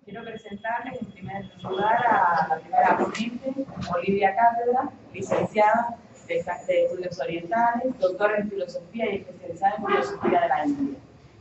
Quiero presentarles en primer lugar a la primera ponente, Olivia Cátedra, licenciada de Estudios Orientales, doctora en Filosofía y especializada en Filosofía de la India.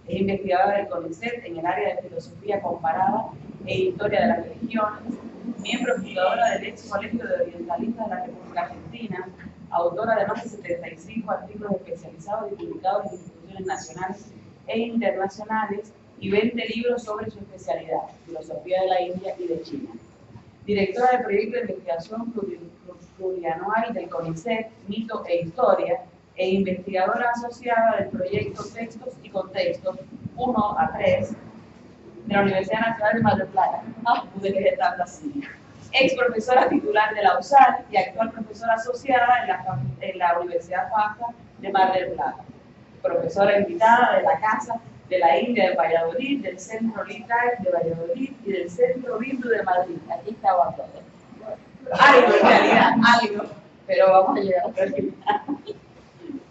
Es investigadora del CONICET en el área de Filosofía Comparada e Historia de las Religiones, miembro fundadora del ex Colegio de Orientalistas de la República Argentina, autora de más de 75 artículos especializados y publicados en instituciones nacionales e internacionales y 20 libros sobre su especialidad, Filosofía de la India y de China. Directora del proyecto de investigación plurianual del CONICET, Mito e Historia, e investigadora asociada del proyecto Textos y Contextos 1 a 3 de la Universidad Nacional de Mar del Plata. Pude leer tanto así. Ex profesora titular de la USAL y actual profesora asociada en la Universidad FAJA de Mar del Plata. Profesora invitada de la Casa de la India de Valladolid, del Centro Litae de Valladolid y del Centro Bindu de Madrid. Aquí estaba todo. Algo en realidad, algo, pero vamos a llegar hasta el final.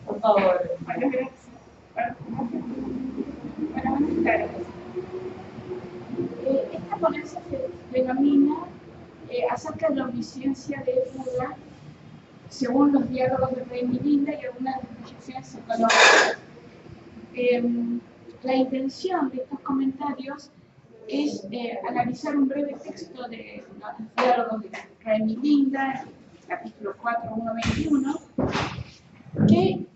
Por favor. Bueno, gracias. Bueno, buenas tardes. Esta ponencia se denomina acerca de la omnisciencia de Buda según los diálogos de Rey Mirinda y algunas de las proyecciones psicológicas. La intención de estos comentarios es analizar un breve texto de los diálogos de Rey Mirinda, capítulo 4, 1.21, que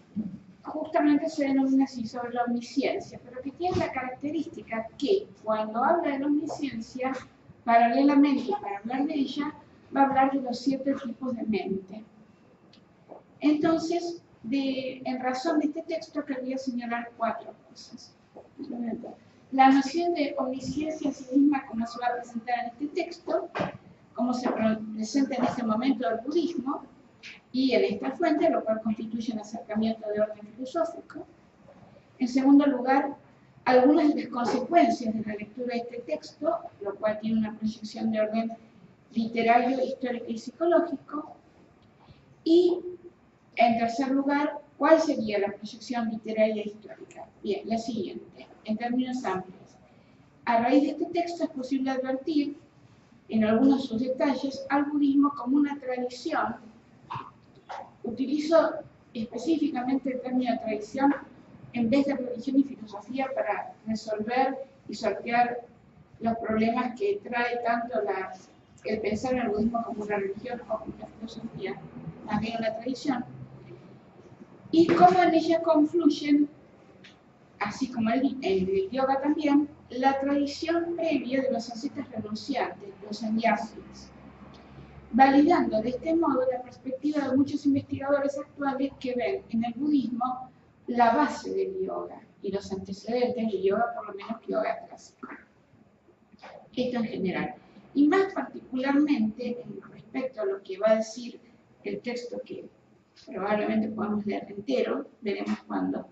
justamente se denomina así, sobre la omnisciencia, pero que tiene la característica que cuando habla de la omnisciencia, paralelamente para hablar de ella, va a hablar de los 7 tipos de mente. Entonces, en razón de este texto, quería señalar 4 cosas. La noción de omnisciencia en sí misma, como se va a presentar en este texto, como se presenta en este momento del budismo, y en esta fuente, lo cual constituye un acercamiento de orden filosófico. En segundo lugar, algunas de las consecuencias de la lectura de este texto, lo cual tiene una proyección de orden literario, histórico y psicológico. Y, en tercer lugar, ¿cuál sería la proyección literaria e histórica? Bien, la siguiente, en términos amplios. A raíz de este texto es posible advertir, en algunos de sus detalles, al budismo como una tradición. Utilizo específicamente el término tradición en vez de religión y filosofía para resolver y sortear los problemas que trae tanto el pensar en el budismo como una religión o como una filosofía, también una tradición, y cómo en ella confluyen, así como en el yoga también, la tradición previa de los ascetas renunciantes, los sannyasis, validando de este modo la perspectiva de muchos investigadores actuales que ven en el budismo la base del yoga y los antecedentes del yoga, por lo menos yoga clásico. Esto en general. Y más particularmente respecto a lo que va a decir el texto que probablemente podamos leer entero, veremos cuándo,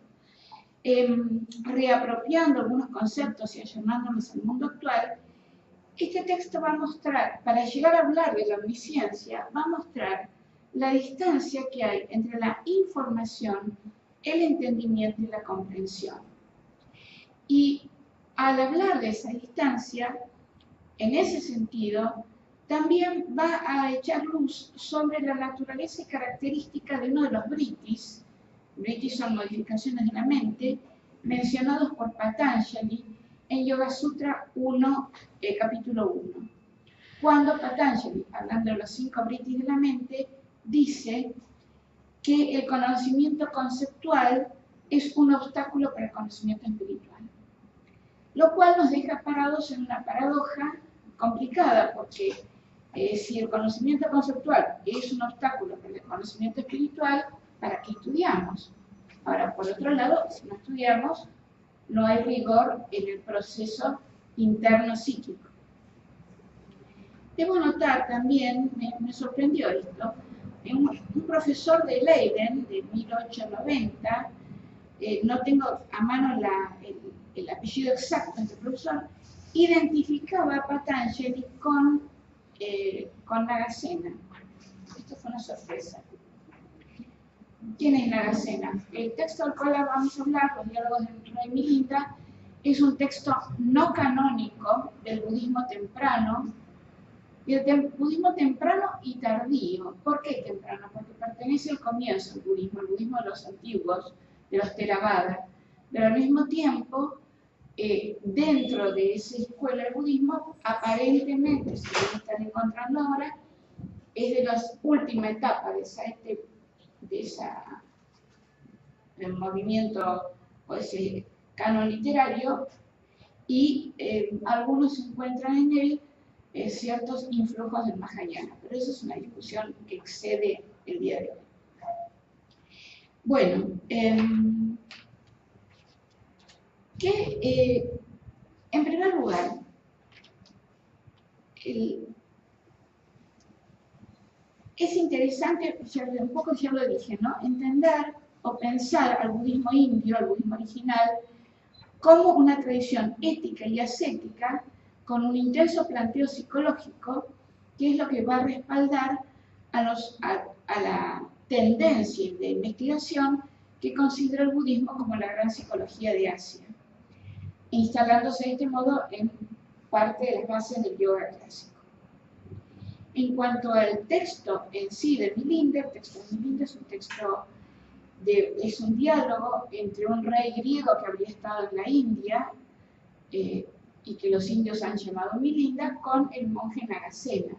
reapropiando algunos conceptos y ayornándonos al mundo actual. Este texto va a mostrar, para llegar a hablar de la omnisciencia, va a mostrar la distancia que hay entre la información, el entendimiento y la comprensión. Y al hablar de esa distancia, en ese sentido, también va a echar luz sobre la naturaleza y característica de uno de los vrittis. Vrittis son modificaciones de la mente, mencionados por Patanjali en Yoga Sutra 1, capítulo 1. Cuando Patanjali, hablando de los 5 vrittis de la mente, dice que el conocimiento conceptual es un obstáculo para el conocimiento espiritual. Lo cual nos deja parados en una paradoja complicada, porque si el conocimiento conceptual es un obstáculo para el conocimiento espiritual, ¿para qué estudiamos? Ahora, por otro lado, si no estudiamos, no hay rigor en el proceso interno psíquico. Debo notar también, me sorprendió esto, un profesor de Leiden de 1890, no tengo a mano el apellido exacto de este profesor, identificaba a Patanjali con Nagasena. Esto fue una sorpresa. ¿Quién es Nagasena? El texto del cual vamos a hablar, los diálogos de Rey Mirinda, es un texto no canónico del budismo temprano, y del budismo temprano y tardío. ¿Por qué temprano? Porque pertenece al comienzo del budismo, el budismo de los antiguos, de los Theravada, pero al mismo tiempo, dentro de esa escuela del budismo, aparentemente, si lo están encontrando ahora, es de la última etapa de esa del movimiento o ese canon literario, y algunos encuentran en él ciertos influjos del Mahayana, pero eso es una discusión que excede el día de hoy. Bueno, en primer lugar, es interesante, un poco ya lo dije, ¿no? Entender o pensar al budismo indio, al budismo original, como una tradición ética y ascética con un intenso planteo psicológico, que es lo que va a respaldar a la tendencia de investigación que considera el budismo como la gran psicología de Asia, instalándose de este modo en parte de las bases del yoga clásico. En cuanto al texto en sí de Milinda, el texto de Milinda es un texto es un diálogo entre un rey griego que habría estado en la India y que los indios han llamado Milinda, con el monje Nagasena.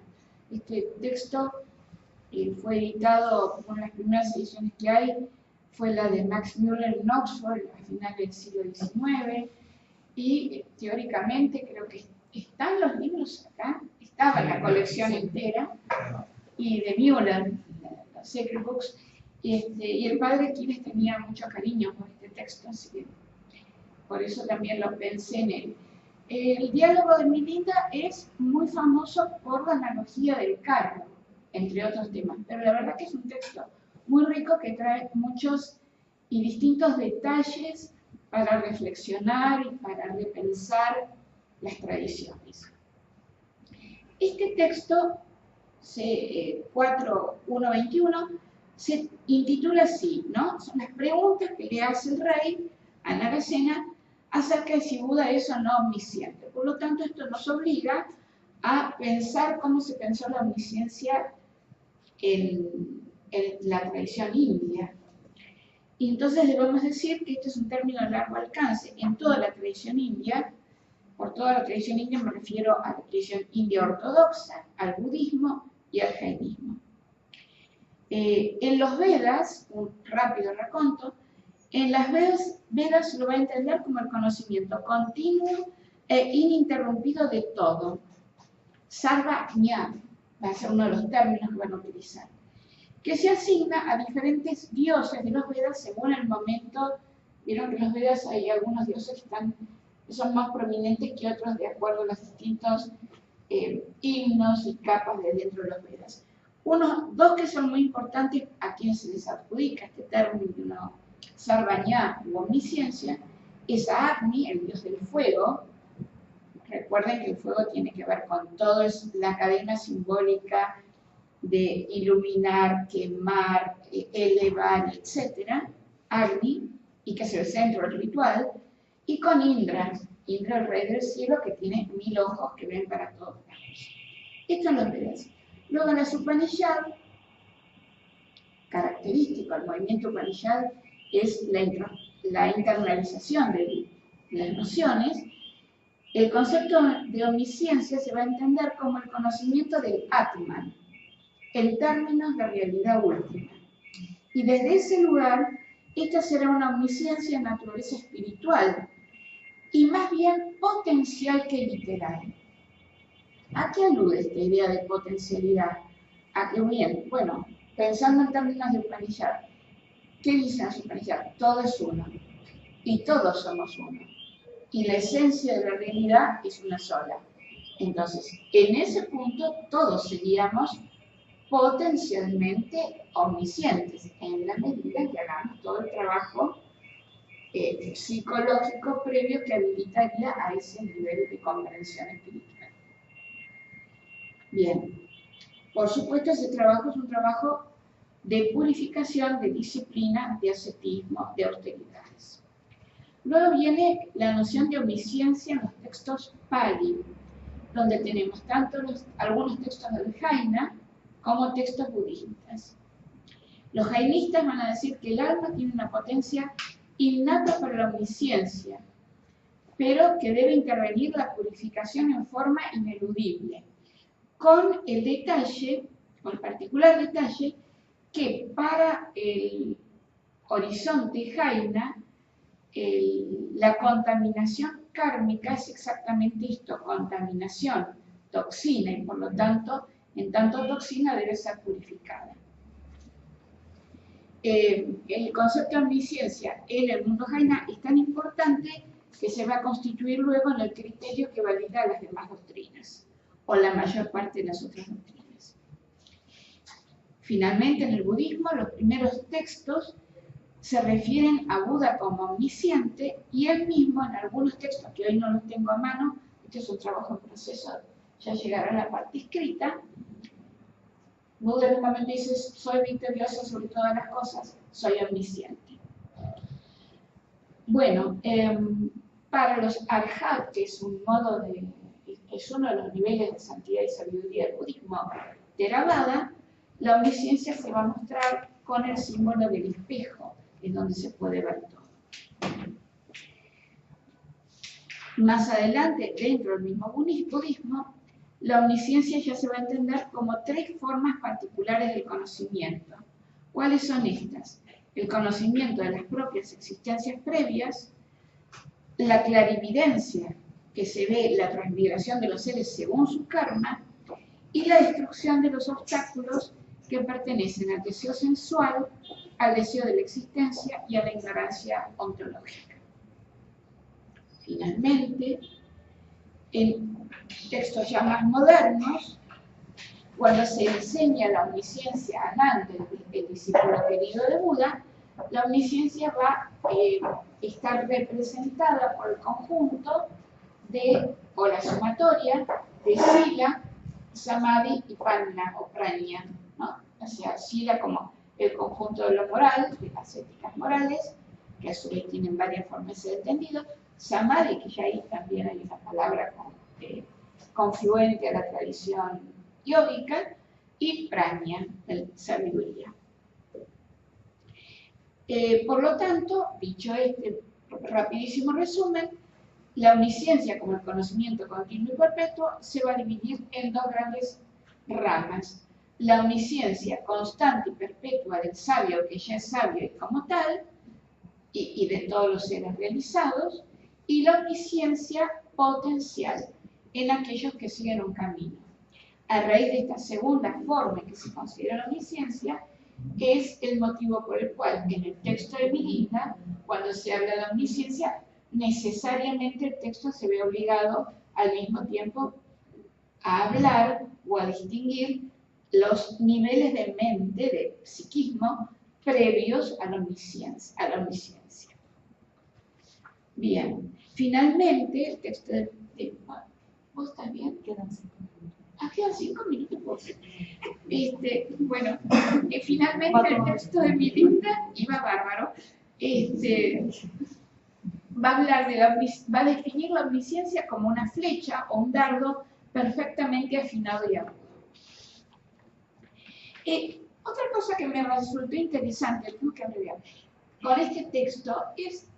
Este texto fue editado, una de las primeras ediciones que hay fue la de Max Muller en Oxford a finales del siglo XIX, y teóricamente creo que están los libros acá, estaba en la colección entera, y de Muller, los Sacred Books, y el padre Quiles tenía mucho cariño por este texto, así que por eso también lo pensé en él. El diálogo de Milinda es muy famoso por la analogía del carro, entre otros temas, pero la verdad que es un texto muy rico que trae muchos y distintos detalles para reflexionar y para repensar las tradiciones. Este texto, 4.1.21, se intitula así, ¿no? Son las preguntas que le hace el rey a Nagasena acerca de si Buda es o no omnisciente. Por lo tanto, esto nos obliga a pensar cómo se pensó la omnisciencia en la tradición india. Y entonces debemos decir que este es un término de largo alcance en toda la tradición india. Por toda la tradición india me refiero a la tradición india ortodoxa, al budismo y al jainismo. En los Vedas, un rápido raconto, en las Vedas se lo va a entender como el conocimiento continuo e ininterrumpido de todo. Sarva Jnana va a ser uno de los términos que van a utilizar, que se asigna a diferentes dioses de los Vedas según el momento. Vieron que en los Vedas hay algunos dioses que son más prominentes que otros de acuerdo a los distintos himnos y capas de dentro de los Vedas. Dos que son muy importantes a quien se les adjudica este término Sarvañá u omnisciencia, es a Agni, el dios del fuego. Recuerden que el fuego tiene que ver con toda la cadena simbólica de iluminar, quemar, elevar, etc. Agni, y que es el centro del ritual, y con Indra, el rey del cielo, que tiene 1000 ojos que ven para todos lados. Esto es los Vedas. Luego en las Upanishad, característico del movimiento Upanishad es la internalización de las nociones. El concepto de omnisciencia se va a entender como el conocimiento del Atman, en términos de realidad última. Y desde ese lugar, esta será una omnisciencia de naturaleza espiritual, y más bien potencial que literal. ¿A qué alude esta idea de potencialidad? ¿A qué bien? Bueno, pensando en términos de Upanishad, ¿qué dicen las Upanishad? Todo es uno, y todos somos uno. Y la esencia de la realidad es una sola. Entonces, en ese punto, todos seríamos potencialmente omniscientes, en la medida que hagamos todo el trabajo psicológico previo que habilitaría a ese nivel de comprensión espiritual. Bien, por supuesto ese trabajo es un trabajo de purificación, de disciplina, de ascetismo, de austeridades. Luego viene la noción de omnisciencia en los textos Pali, donde tenemos tanto algunos textos del Jaina como textos budistas. Los jainistas van a decir que el alma tiene una potencia innata para la omnisciencia, pero que debe intervenir la purificación en forma ineludible, con el particular detalle que para el horizonte Jaina, la contaminación kármica es exactamente esto, contaminación, toxina, y por lo tanto, en tanto toxina debe ser purificada. El concepto de omnisciencia en el mundo Jaina es tan importante que se va a constituir luego en el criterio que valida las demás doctrinas, o la mayor parte de las otras doctrinas. Finalmente, en el budismo, los primeros textos se refieren a Buda como omnisciente, y él mismo, en algunos textos que hoy no los tengo a mano, este es un trabajo en proceso, ya llegará a la parte escrita, Buda únicamente dice: soy victorioso sobre todas las cosas, soy omnisciente. Bueno, para los arhat, que es uno de los niveles de santidad y sabiduría del budismo Theravada, la omnisciencia se va a mostrar con el símbolo del espejo, en donde se puede ver todo. Más adelante, dentro del mismo budismo, la omnisciencia ya se va a entender como tres formas particulares del conocimiento. ¿Cuáles son estas? El conocimiento de las propias existencias previas, la clarividencia, que se ve la transmigración de los seres según su karma, y la destrucción de los obstáculos que pertenecen al deseo sensual, al deseo de la existencia y a la ignorancia ontológica. Finalmente, en textos ya más modernos, cuando se enseña la omnisciencia a Ananda, el discípulo querido de Buda, la omnisciencia va a estar representada por el conjunto o la sumatoria de Sila, Samadhi y Panna o Prajna, ¿no? O sea, Sila como el conjunto de lo moral, de las éticas morales, que a su vez tienen varias formas de ser entendido, Samadhi, que ya ahí también hay una palabra confluente a la tradición yógica, y Prajna, sabiduría. Por lo tanto, dicho este rapidísimo resumen, la omnisciencia como el conocimiento continuo y perpetuo se va a dividir en dos grandes ramas. La omnisciencia constante y perpetua del sabio, que ya es sabio y como tal, y de todos los seres realizados, y la omnisciencia potencial en aquellos que siguen un camino. A raíz de esta segunda forma que se considera la omnisciencia, es el motivo por el cual en el texto de Milinda, cuando se habla de omnisciencia, necesariamente el texto se ve obligado al mismo tiempo a hablar o a distinguir los niveles de mente, de psiquismo, previos a la omnisciencia. Bien, finalmente, el texto ¿vos estás bien? Quedan 5 minutos. Quedan 5 minutos, por favor. Bueno, finalmente el texto de Milinda iba bárbaro. Va a hablar va a definir la omnisciencia como una flecha o un dardo perfectamente afinado y agudo. Otra cosa que me resultó interesante, con este texto es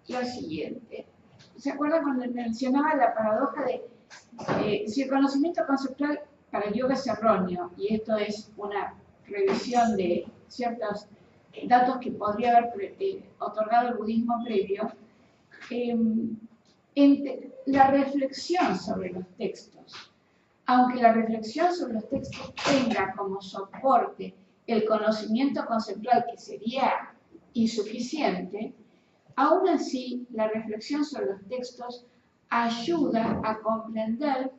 lo siguiente. ¿Se acuerdan cuando mencionaba la paradoja de si el conocimiento conceptual para el yoga es erróneo, y esto es una revisión de ciertos datos que podría haber otorgado el budismo previo, la reflexión sobre los textos, aunque la reflexión sobre los textos tenga como soporte el conocimiento conceptual que sería insuficiente, aún así la reflexión sobre los textos ayuda a comprender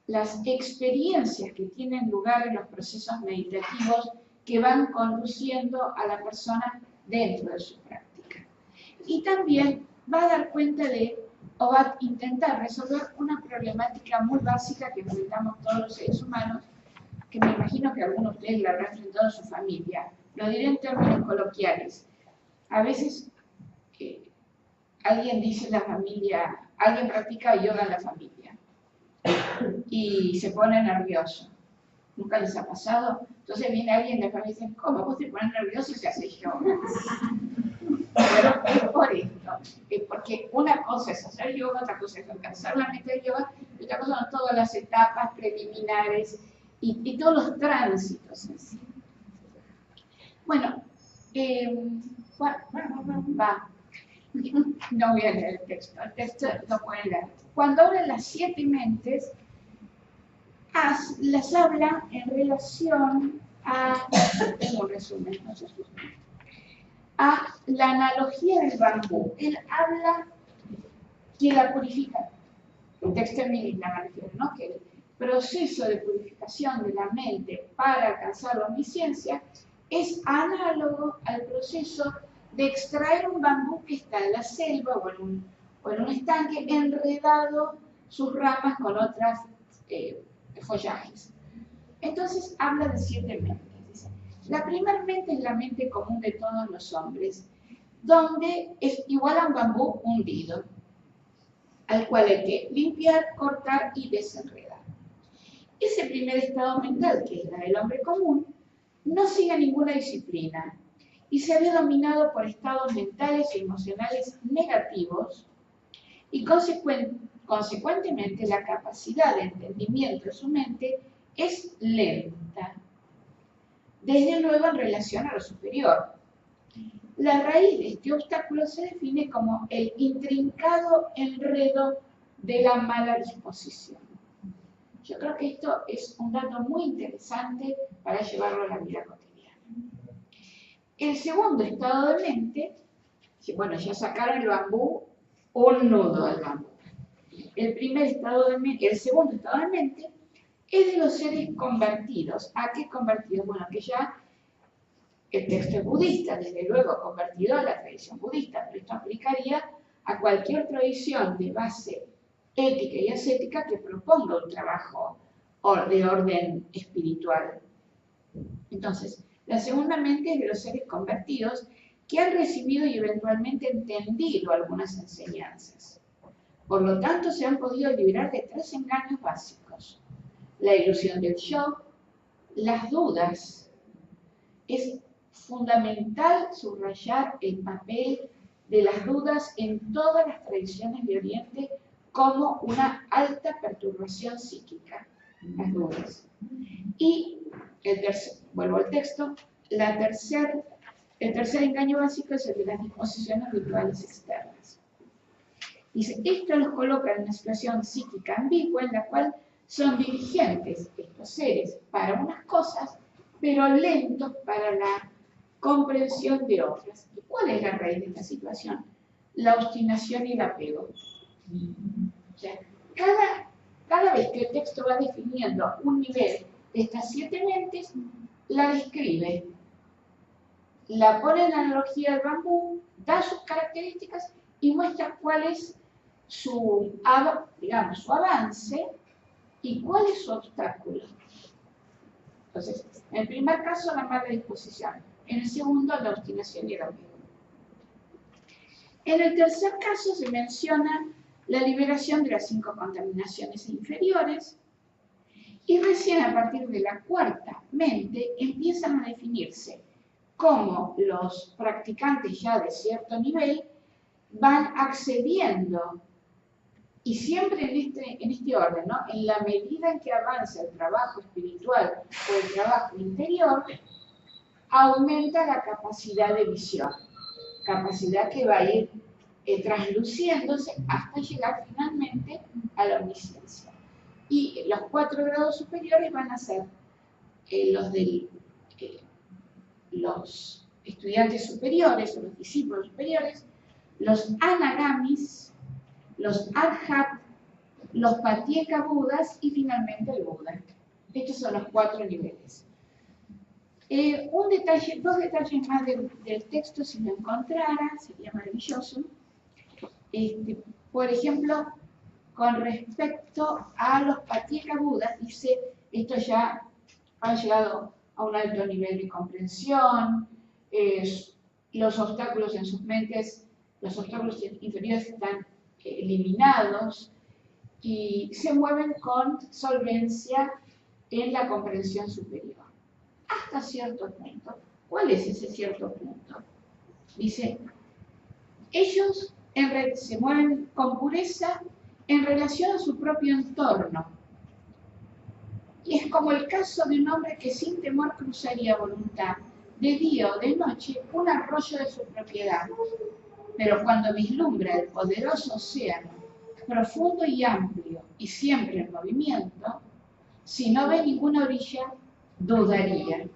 las experiencias que tienen lugar en los procesos meditativos que van conduciendo a la persona dentro de su práctica. Y también va a dar cuenta o va a intentar resolver una problemática muy básica que enfrentamos todos los seres humanos, que me imagino que algunos de ustedes la habrán enfrentado en su familia. Lo diré en términos coloquiales. A veces alguien dice en la familia, alguien practica yoga en la familia y se pone nervioso. ¿Nunca les ha pasado? Entonces viene alguien de la familia y dice, ¿cómo vos te pones nervioso si haces yoga? Pero es por esto, porque una cosa es hacer yoga, otra cosa es alcanzar la meta de yoga, y otra cosa son todas las etapas preliminares y todos los tránsitos en sí. Bueno, va. No voy a leer el texto lo pueden leer. Cuando hablan las 7 mentes, las habla en relación a, tengo un resumen, no se asusten, a la analogía del bambú. Él habla que la purificación, el texto de Militna me refiero, ¿no? Que el proceso de purificación de la mente para alcanzar la omnisciencia es análogo al proceso de extraer un bambú que está en la selva o en un estanque enredado sus ramas con otras follajes. Entonces habla de 7 mentes. Dice, la primera mente es la mente común de todos los hombres, donde es igual a un bambú hundido, al cual hay que limpiar, cortar y desenredar. Ese primer estado mental, que es la del hombre común, no sigue ninguna disciplina y se ve dominado por estados mentales y emocionales negativos y consecuentemente la capacidad de entendimiento de su mente es lenta, desde luego en relación a lo superior. La raíz de este obstáculo se define como el intrincado enredo de la mala disposición. Yo creo que esto es un dato muy interesante para llevarlo a la vida cotidiana. El segundo estado de mente, bueno, ya sacaron el bambú, un nudo al bambú. El segundo estado de mente es de los seres convertidos. ¿A qué convertidos? Bueno, que ya el texto es budista, desde luego convertido a la tradición budista, pero esto aplicaría a cualquier tradición de base ética y ascética que proponga un trabajo de orden espiritual. Entonces, la segunda mente es de los seres convertidos que han recibido y eventualmente entendido algunas enseñanzas. Por lo tanto, se han podido liberar de 3 engaños básicos. La ilusión del yo, las dudas. Es fundamental subrayar el papel de las dudas en todas las tradiciones de Oriente como una alta perturbación psíquica, las dudas. Y vuelvo al texto, el tercer engaño básico es el de las disposiciones rituales externas. Dice, esto los coloca en una situación psíquica ambigua en la cual son diligentes estos seres para unas cosas, pero lentos para la comprensión de otras. ¿Y cuál es la raíz de esta situación? La obstinación y el apego. O sea, cada vez que el texto va definiendo un nivel de estas 7 mentes, la describe, la pone en la analogía del bambú, da sus características y muestra cuál es su avance y cuál es su obstáculo. Entonces, en el primer caso, la mala disposición. En el segundo, la obstinación y el apego. En el tercer caso se menciona la liberación de las 5 contaminaciones inferiores y recién a partir de la cuarta mente empiezan a definirse cómo los practicantes ya de cierto nivel van accediendo y siempre en este orden, ¿no? En la medida en que avanza el trabajo espiritual o el trabajo interior, aumenta la capacidad de visión, capacidad que va a ir trasluciéndose hasta llegar finalmente a la omnisciencia. Y los 4 grados superiores van a ser los estudiantes superiores o los discípulos superiores, los anagamis, los arhat, los patyeka budas y finalmente el Buda. Estos son los 4 niveles. Dos detalles más del texto, si lo encontrara, sería maravilloso. Por ejemplo, con respecto a los patyeka budas, dice, estos ya han llegado a un alto nivel de comprensión, los obstáculos en sus mentes los obstáculos inferiores están eliminados y se mueven con solvencia en la comprensión superior. Hasta cierto punto. ¿Cuál es ese cierto punto? Dice, ellos se mueven con pureza en relación a su propio entorno. Y es como el caso de un hombre que sin temor cruzaría a voluntad, de día o de noche, un arroyo de su propiedad. Pero cuando vislumbra el poderoso océano, profundo y amplio, y siempre en movimiento, si no ve ninguna orilla, dudaría,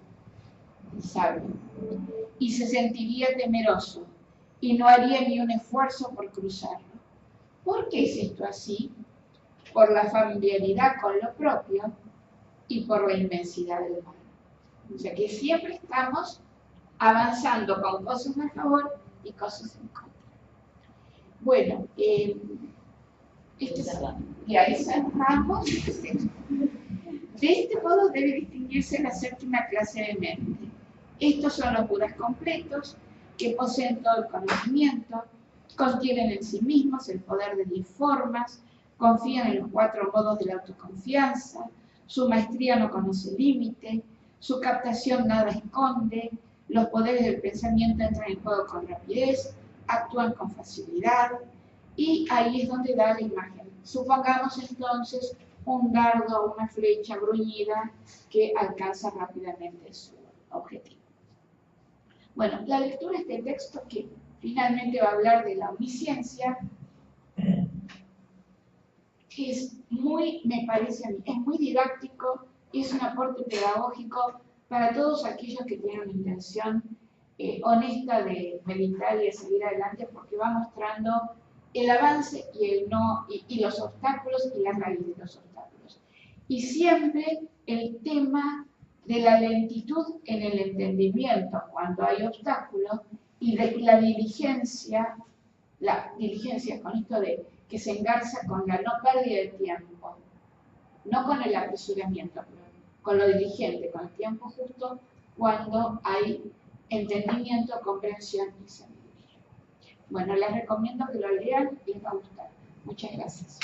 ¿sabe? Y se sentiría temeroso, y no haría ni un esfuerzo por cruzarlo. ¿Por qué es esto así? Por la familiaridad con lo propio y por la inmensidad del mar. O sea que siempre estamos avanzando con cosas a favor y cosas en contra. Bueno, y ahí cerramos. De este modo debe distinguirse la séptima clase de mente. Estos son los Budas completos, que poseen todo el conocimiento, contienen en sí mismos el poder de 10 formas, confían en los 4 modos de la autoconfianza, su maestría no conoce límite, su captación nada esconde, los poderes del pensamiento entran en juego con rapidez, actúan con facilidad, y ahí es donde da la imagen. Supongamos entonces un dardo o una flecha bruñida que alcanza rápidamente su objetivo. Bueno, la lectura de este texto que finalmente va a hablar de la omnisciencia es muy, me parece a mí, es muy didáctico y es un aporte pedagógico para todos aquellos que tienen una intención honesta de meditar y de seguir adelante, porque va mostrando el avance y el no, y los obstáculos y la raíz de los obstáculos. Y siempre el tema de la lentitud en el entendimiento cuando hay obstáculos y de la diligencia con esto de que se engarza con la no pérdida de tiempo, no con el apresuramiento, con lo diligente, con el tiempo justo, cuando hay entendimiento, comprensión y sabiduría. Bueno, les recomiendo que lo lean, les va a gustar. Muchas gracias.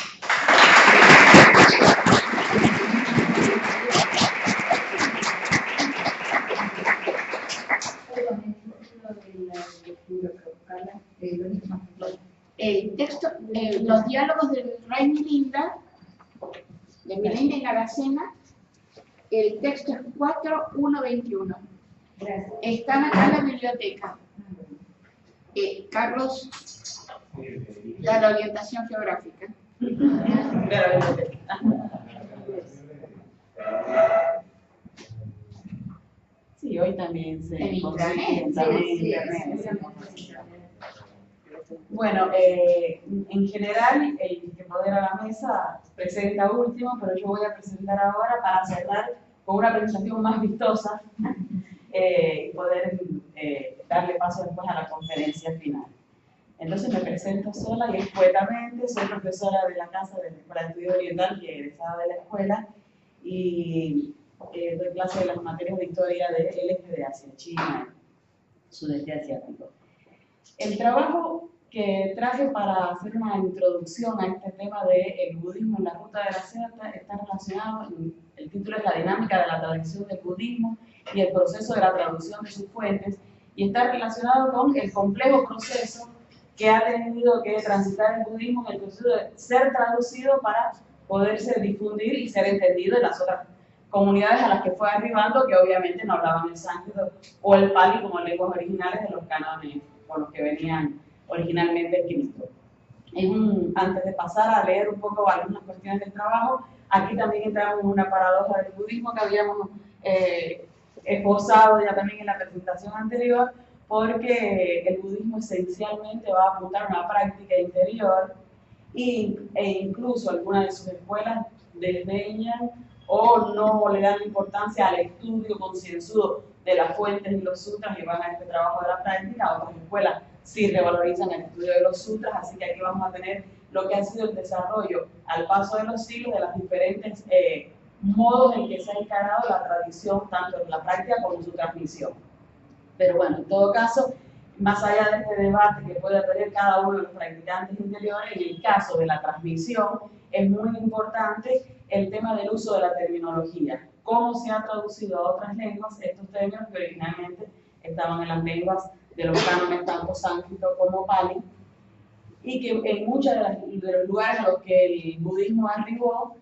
El texto, los diálogos de Rey Milinda, de Milinda y Nagacena, el texto es 4.1.21. Están acá en la biblioteca. Carlos, la orientación geográfica. Sí, hoy también se consigue internet. Bueno, en general, el que modera la mesa presenta último, pero yo voy a presentar ahora para cerrar con una presentación más vistosa y poder darle paso después a la conferencia final. Entonces me presento sola y escuetamente, soy profesora de la Casa de la Escuela de Estudios Oriental y egresada de la escuela, y doy clase de las materias de historia del este de Asia, China, sudeste asiático. El trabajo que traje para hacer una introducción a este tema del budismo en la ruta de la seda está relacionado, el título es La dinámica de la tradición del budismo y el proceso de la traducción de sus fuentes, y está relacionado con el complejo proceso que ha tenido que transitar el budismo en el proceso de ser traducido para poderse difundir y ser entendido en las otras comunidades a las que fue arribando, que obviamente no hablaban el sánscrito o el pali como lenguas originales de los cánones por los que venían originalmente escritos. Antes de pasar a leer un poco algunas cuestiones del trabajo, aquí también entramos en una paradoja del budismo que habíamos esbozado ya también en la presentación anterior, porque el budismo esencialmente va a apuntar a una práctica interior e incluso algunas de sus escuelas desdeñan o no le dan importancia al estudio concienzudo de las fuentes y los sutras y van a este trabajo de la práctica. Otras escuelas sí revalorizan el estudio de los sutras, así que aquí vamos a tener lo que ha sido el desarrollo al paso de los siglos de las diferentes modos en que se ha encarado la tradición, tanto en la práctica como en su transmisión. Pero bueno, en todo caso, más allá de este debate que puede tener cada uno de los practicantes interiores, en el caso de la transmisión es muy importante el tema del uso de la terminología. Cómo se ha traducido a otras lenguas estos términos que originalmente estaban en las lenguas de los cánones tanto sánscrito como pali, y que en muchos de los lugares a los que el budismo arribó,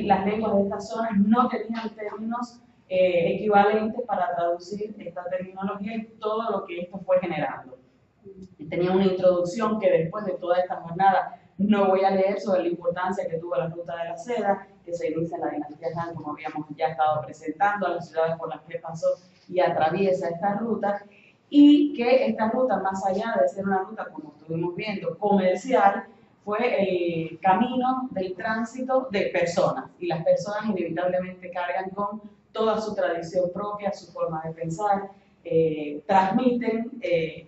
las lenguas de estas zonas no tenían términos equivalentes para traducir esta terminología y todo lo que esto fue generando. Tenía una introducción que después de toda esta jornada no voy a leer sobre la importancia que tuvo la ruta de la seda, que se inicia en la dinastía Han, como habíamos ya estado presentando, a las ciudades por las que pasó y atraviesa esta ruta, y que esta ruta, más allá de ser una ruta, como estuvimos viendo, comercial, fue el camino del tránsito de personas, y las personas inevitablemente cargan con toda su tradición propia, su forma de pensar, transmiten,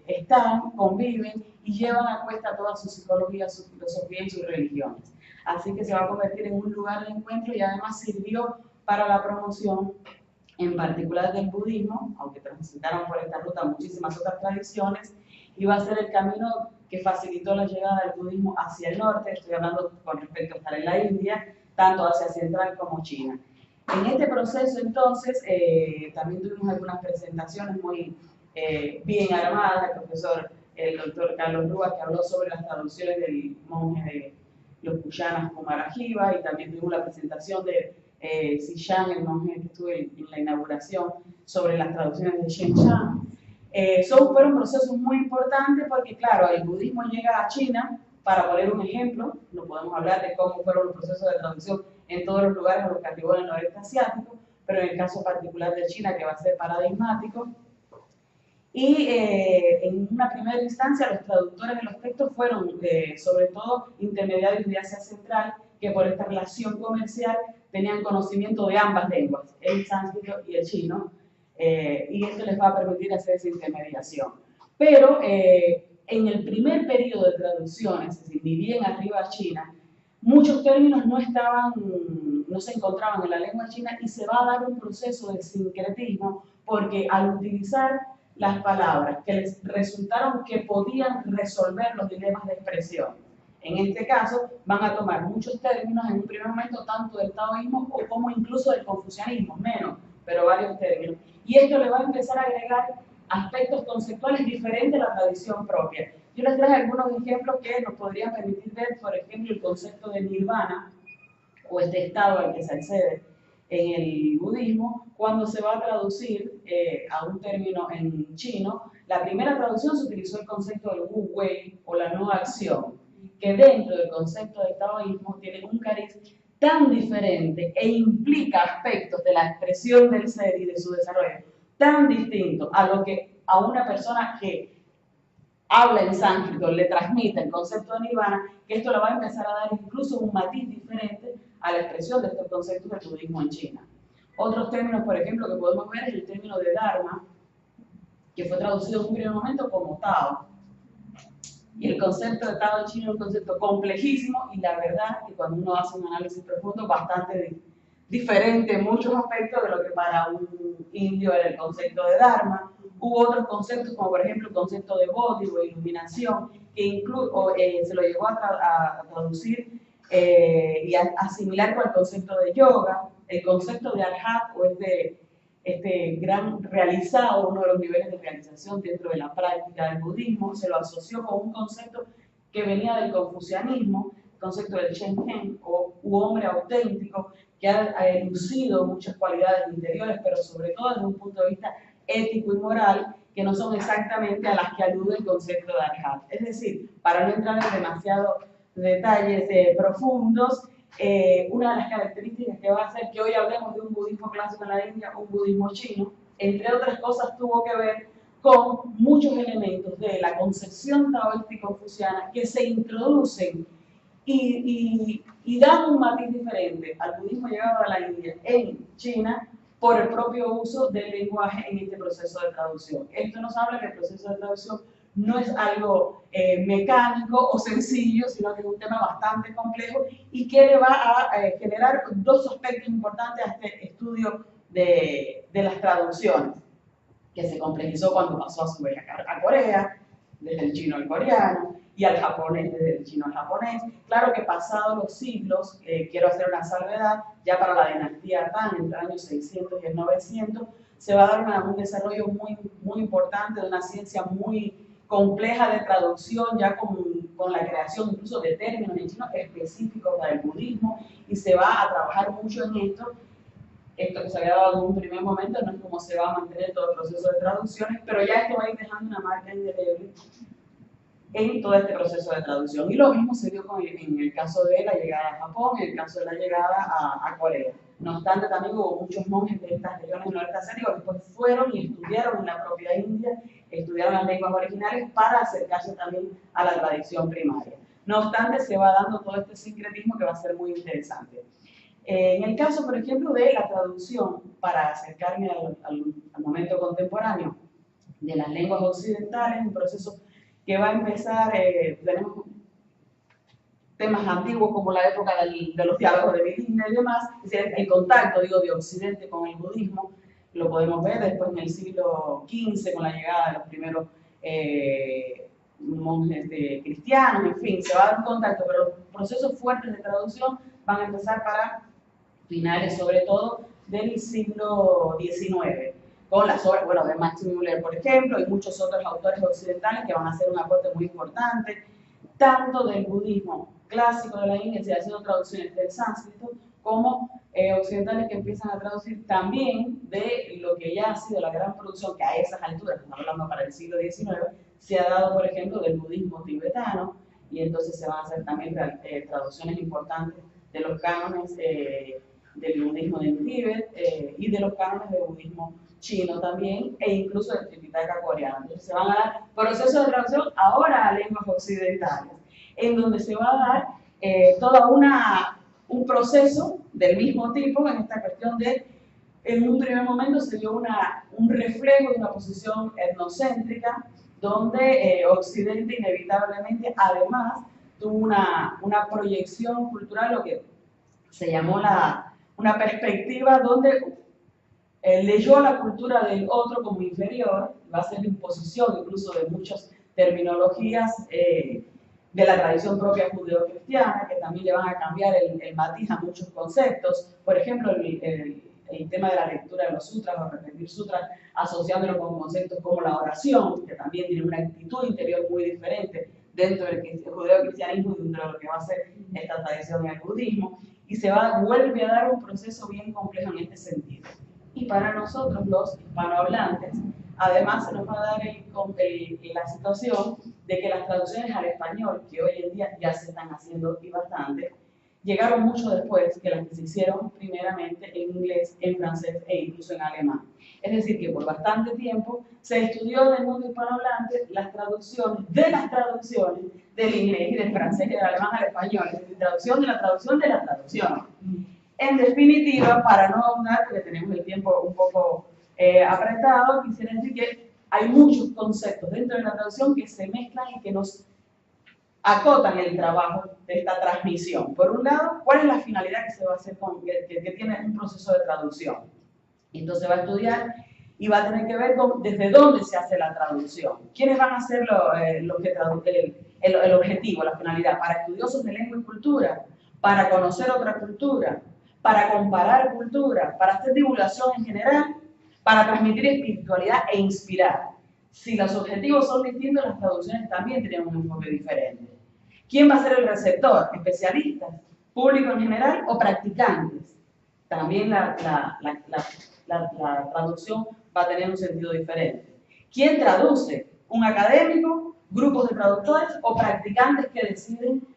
están, conviven y llevan a cuesta toda su psicología, su filosofía y sus religiones. Así que se va a convertir en un lugar de encuentro y además sirvió para la promoción, en particular del budismo, aunque transitaron por esta ruta muchísimas otras tradiciones, y va a ser el camino que facilitó la llegada del budismo hacia el norte, estoy hablando con respecto a estar en la India, tanto hacia Central como China. En este proceso, entonces, también tuvimos algunas presentaciones muy bien armadas, el doctor Carlos Rúa, que habló sobre las traducciones del monje de los Kuyanas Kumarajiva, y también tuvimos la presentación de Sishan, el monje que estuvo en la inauguración, sobre las traducciones de Shen Shan. Fueron procesos muy importantes porque, claro, el budismo llega a China, para poner un ejemplo, no podemos hablar de cómo fueron los procesos de traducción en todos los lugares a los que arribó en el noreste asiático, pero en el caso particular de China, que va a ser paradigmático. Y en una primera instancia, los traductores de los textos fueron, sobre todo, intermediarios de Asia Central, que por esta relación comercial tenían conocimiento de ambas lenguas, el sánscrito y el chino, y esto les va a permitir hacer esa intermediación. Pero en el primer periodo de traducciones, es decir, ni bien arriba a China, muchos términos no se encontraban en la lengua china y se va a dar un proceso de sincretismo porque al utilizar las palabras que les resultaron que podían resolver los dilemas de expresión, en este caso van a tomar muchos términos en un primer momento tanto del taoísmo como incluso del confucianismo, menos, pero varios términos. Y esto le va a empezar a agregar aspectos conceptuales diferentes a la tradición propia. Yo les traje algunos ejemplos que nos podrían permitir ver, por ejemplo, el concepto de nirvana, o este estado al que se accede en el budismo, cuando se va a traducir a un término en chino. La primera traducción se utilizó el concepto del wu wei, o la no acción, que dentro del concepto del taoísmo tiene un cariz tan diferente e implica aspectos de la expresión del ser y de su desarrollo tan distinto a lo que a una persona que habla en sánscrito le transmite el concepto de nirvana, que esto le va a empezar a dar incluso un matiz diferente a la expresión de estos conceptos del budismo en China. Otros términos, por ejemplo, que podemos ver es el término de Dharma, que fue traducido en un primer momento como Tao. Y el concepto de Tao en chino es un concepto complejísimo y la verdad que cuando uno hace un análisis profundo bastante diferente en muchos aspectos de lo que para un indio era el concepto de Dharma. Hubo otros conceptos como por ejemplo el concepto de Bodhi o iluminación, que se lo llegó a traducir y a asimilar con el concepto de yoga, el concepto de Arhat o este gran realizado, uno de los niveles de realización dentro de la práctica del budismo, se lo asoció con un concepto que venía del confucianismo, el concepto del Shenhen, o hombre auténtico, que ha elucido muchas cualidades interiores, pero sobre todo desde un punto de vista ético y moral, que no son exactamente a las que alude el concepto de Arhat. Es decir, para no entrar en demasiados detalles profundos, una de las características que va a hacer que hoy hablemos de un budismo clásico en la India, un budismo chino, entre otras cosas tuvo que ver con muchos elementos de la concepción taoísta y confuciana que se introducen y dan un matiz diferente al budismo llegado a la India en China por el propio uso del lenguaje en este proceso de traducción. Esto nos habla que el proceso de traducción no es algo mecánico o sencillo, sino que es un tema bastante complejo y que le va a generar dos aspectos importantes a este estudio de las traducciones, que se complejizó cuando pasó a su vez a Corea, desde el chino al coreano, y al japonés desde el chino al japonés. Claro que pasados los siglos, quiero hacer una salvedad, ya para la dinastía Tang, entre el año 600 y el 900, se va a dar un desarrollo muy importante de una ciencia muy compleja de traducción, ya con la creación incluso de términos en chino específicos para el budismo, y se va a trabajar mucho en esto. Esto que se había dado en un primer momento no es como se va a mantener todo el proceso de traducciones, pero ya esto va a ir dejando una marca indeleble en todo este proceso de traducción. Y lo mismo se dio en el caso de la llegada a Japón, en el caso de la llegada a Corea. No obstante, también hubo muchos monjes de estas regiones del norte asiático que después fueron y estudiaron en la propia India, estudiaron las lenguas originales para acercarse también a la tradición primaria. No obstante, se va dando todo este sincretismo que va a ser muy interesante. En el caso, por ejemplo, de la traducción, para acercarme al momento contemporáneo de las lenguas occidentales, un proceso que va a empezar, tenemos temas antiguos como la época de los diálogos de Vilinda y demás, es decir, el contacto, digo, de Occidente con el budismo, lo podemos ver después en el siglo XV con la llegada de los primeros monjes cristianos, en fin, se va a dar un contacto, pero los procesos fuertes de traducción van a empezar para finales, sobre todo, del siglo XIX, con las obras, bueno, de Max Müller, por ejemplo, y muchos otros autores occidentales que van a hacer un aporte muy importante, tanto del budismo clásico de la India, es decir, haciendo traducciones del sánscrito, como occidentales que empiezan a traducir también de lo que ya ha sido la gran producción, que a esas alturas, estamos hablando para el siglo XIX, se ha dado, por ejemplo, del budismo tibetano, y entonces se van a hacer también traducciones importantes de los cánones del budismo de Tíbet y de los cánones del budismo chino también, e incluso del Tripitaka coreano. Entonces se van a dar procesos de traducción ahora a lenguas occidentales, en donde se va a dar todo un proceso del mismo tipo, en esta cuestión de, en un primer momento se dio un reflejo de una posición etnocéntrica, donde Occidente inevitablemente además tuvo una proyección cultural, lo que se llamó una perspectiva donde leyó la cultura del otro como inferior, va a ser la imposición incluso de muchas terminologías de la tradición propia judeocristiana, que también le van a cambiar el matiz a muchos conceptos. Por ejemplo, el tema de la lectura de los sutras o repetir sutras, asociándolo con conceptos como la oración, que también tiene una actitud interior muy diferente dentro del judeocristianismo y dentro de lo que va a ser esta tradición del budismo, y vuelve a dar un proceso bien complejo en este sentido. Y para nosotros, los hispanohablantes, además se nos va a dar la situación de que las traducciones al español, que hoy en día ya se están haciendo y bastante, llegaron mucho después que las que se hicieron primeramente en inglés, en francés e incluso en alemán. Es decir, que por bastante tiempo se estudió en el mundo hispanohablante las traducciones del inglés y del francés y del alemán al español, es decir, traducción de la traducción de la traducción. En definitiva, para no ahondar, porque tenemos el tiempo un poco apretado, quisiera decir que hay muchos conceptos dentro de la traducción que se mezclan y que nos acotan el trabajo de esta transmisión. Por un lado, ¿cuál es la finalidad que se va a hacer que tiene un proceso de traducción? Entonces va a estudiar y va a tener que ver con desde dónde se hace la traducción. ¿Quiénes van a ser el objetivo, la finalidad? Para estudiosos de lengua y cultura, para conocer otra cultura, para comparar cultura, para hacer divulgación en general, para transmitir espiritualidad e inspirar. Si los objetivos son distintos, las traducciones también tienen un enfoque diferente. ¿Quién va a ser el receptor? ¿Especialistas? ¿Público en general o practicantes? También la traducción va a tener un sentido diferente. ¿Quién traduce? ¿Un académico? ¿Grupos de traductores o practicantes que deciden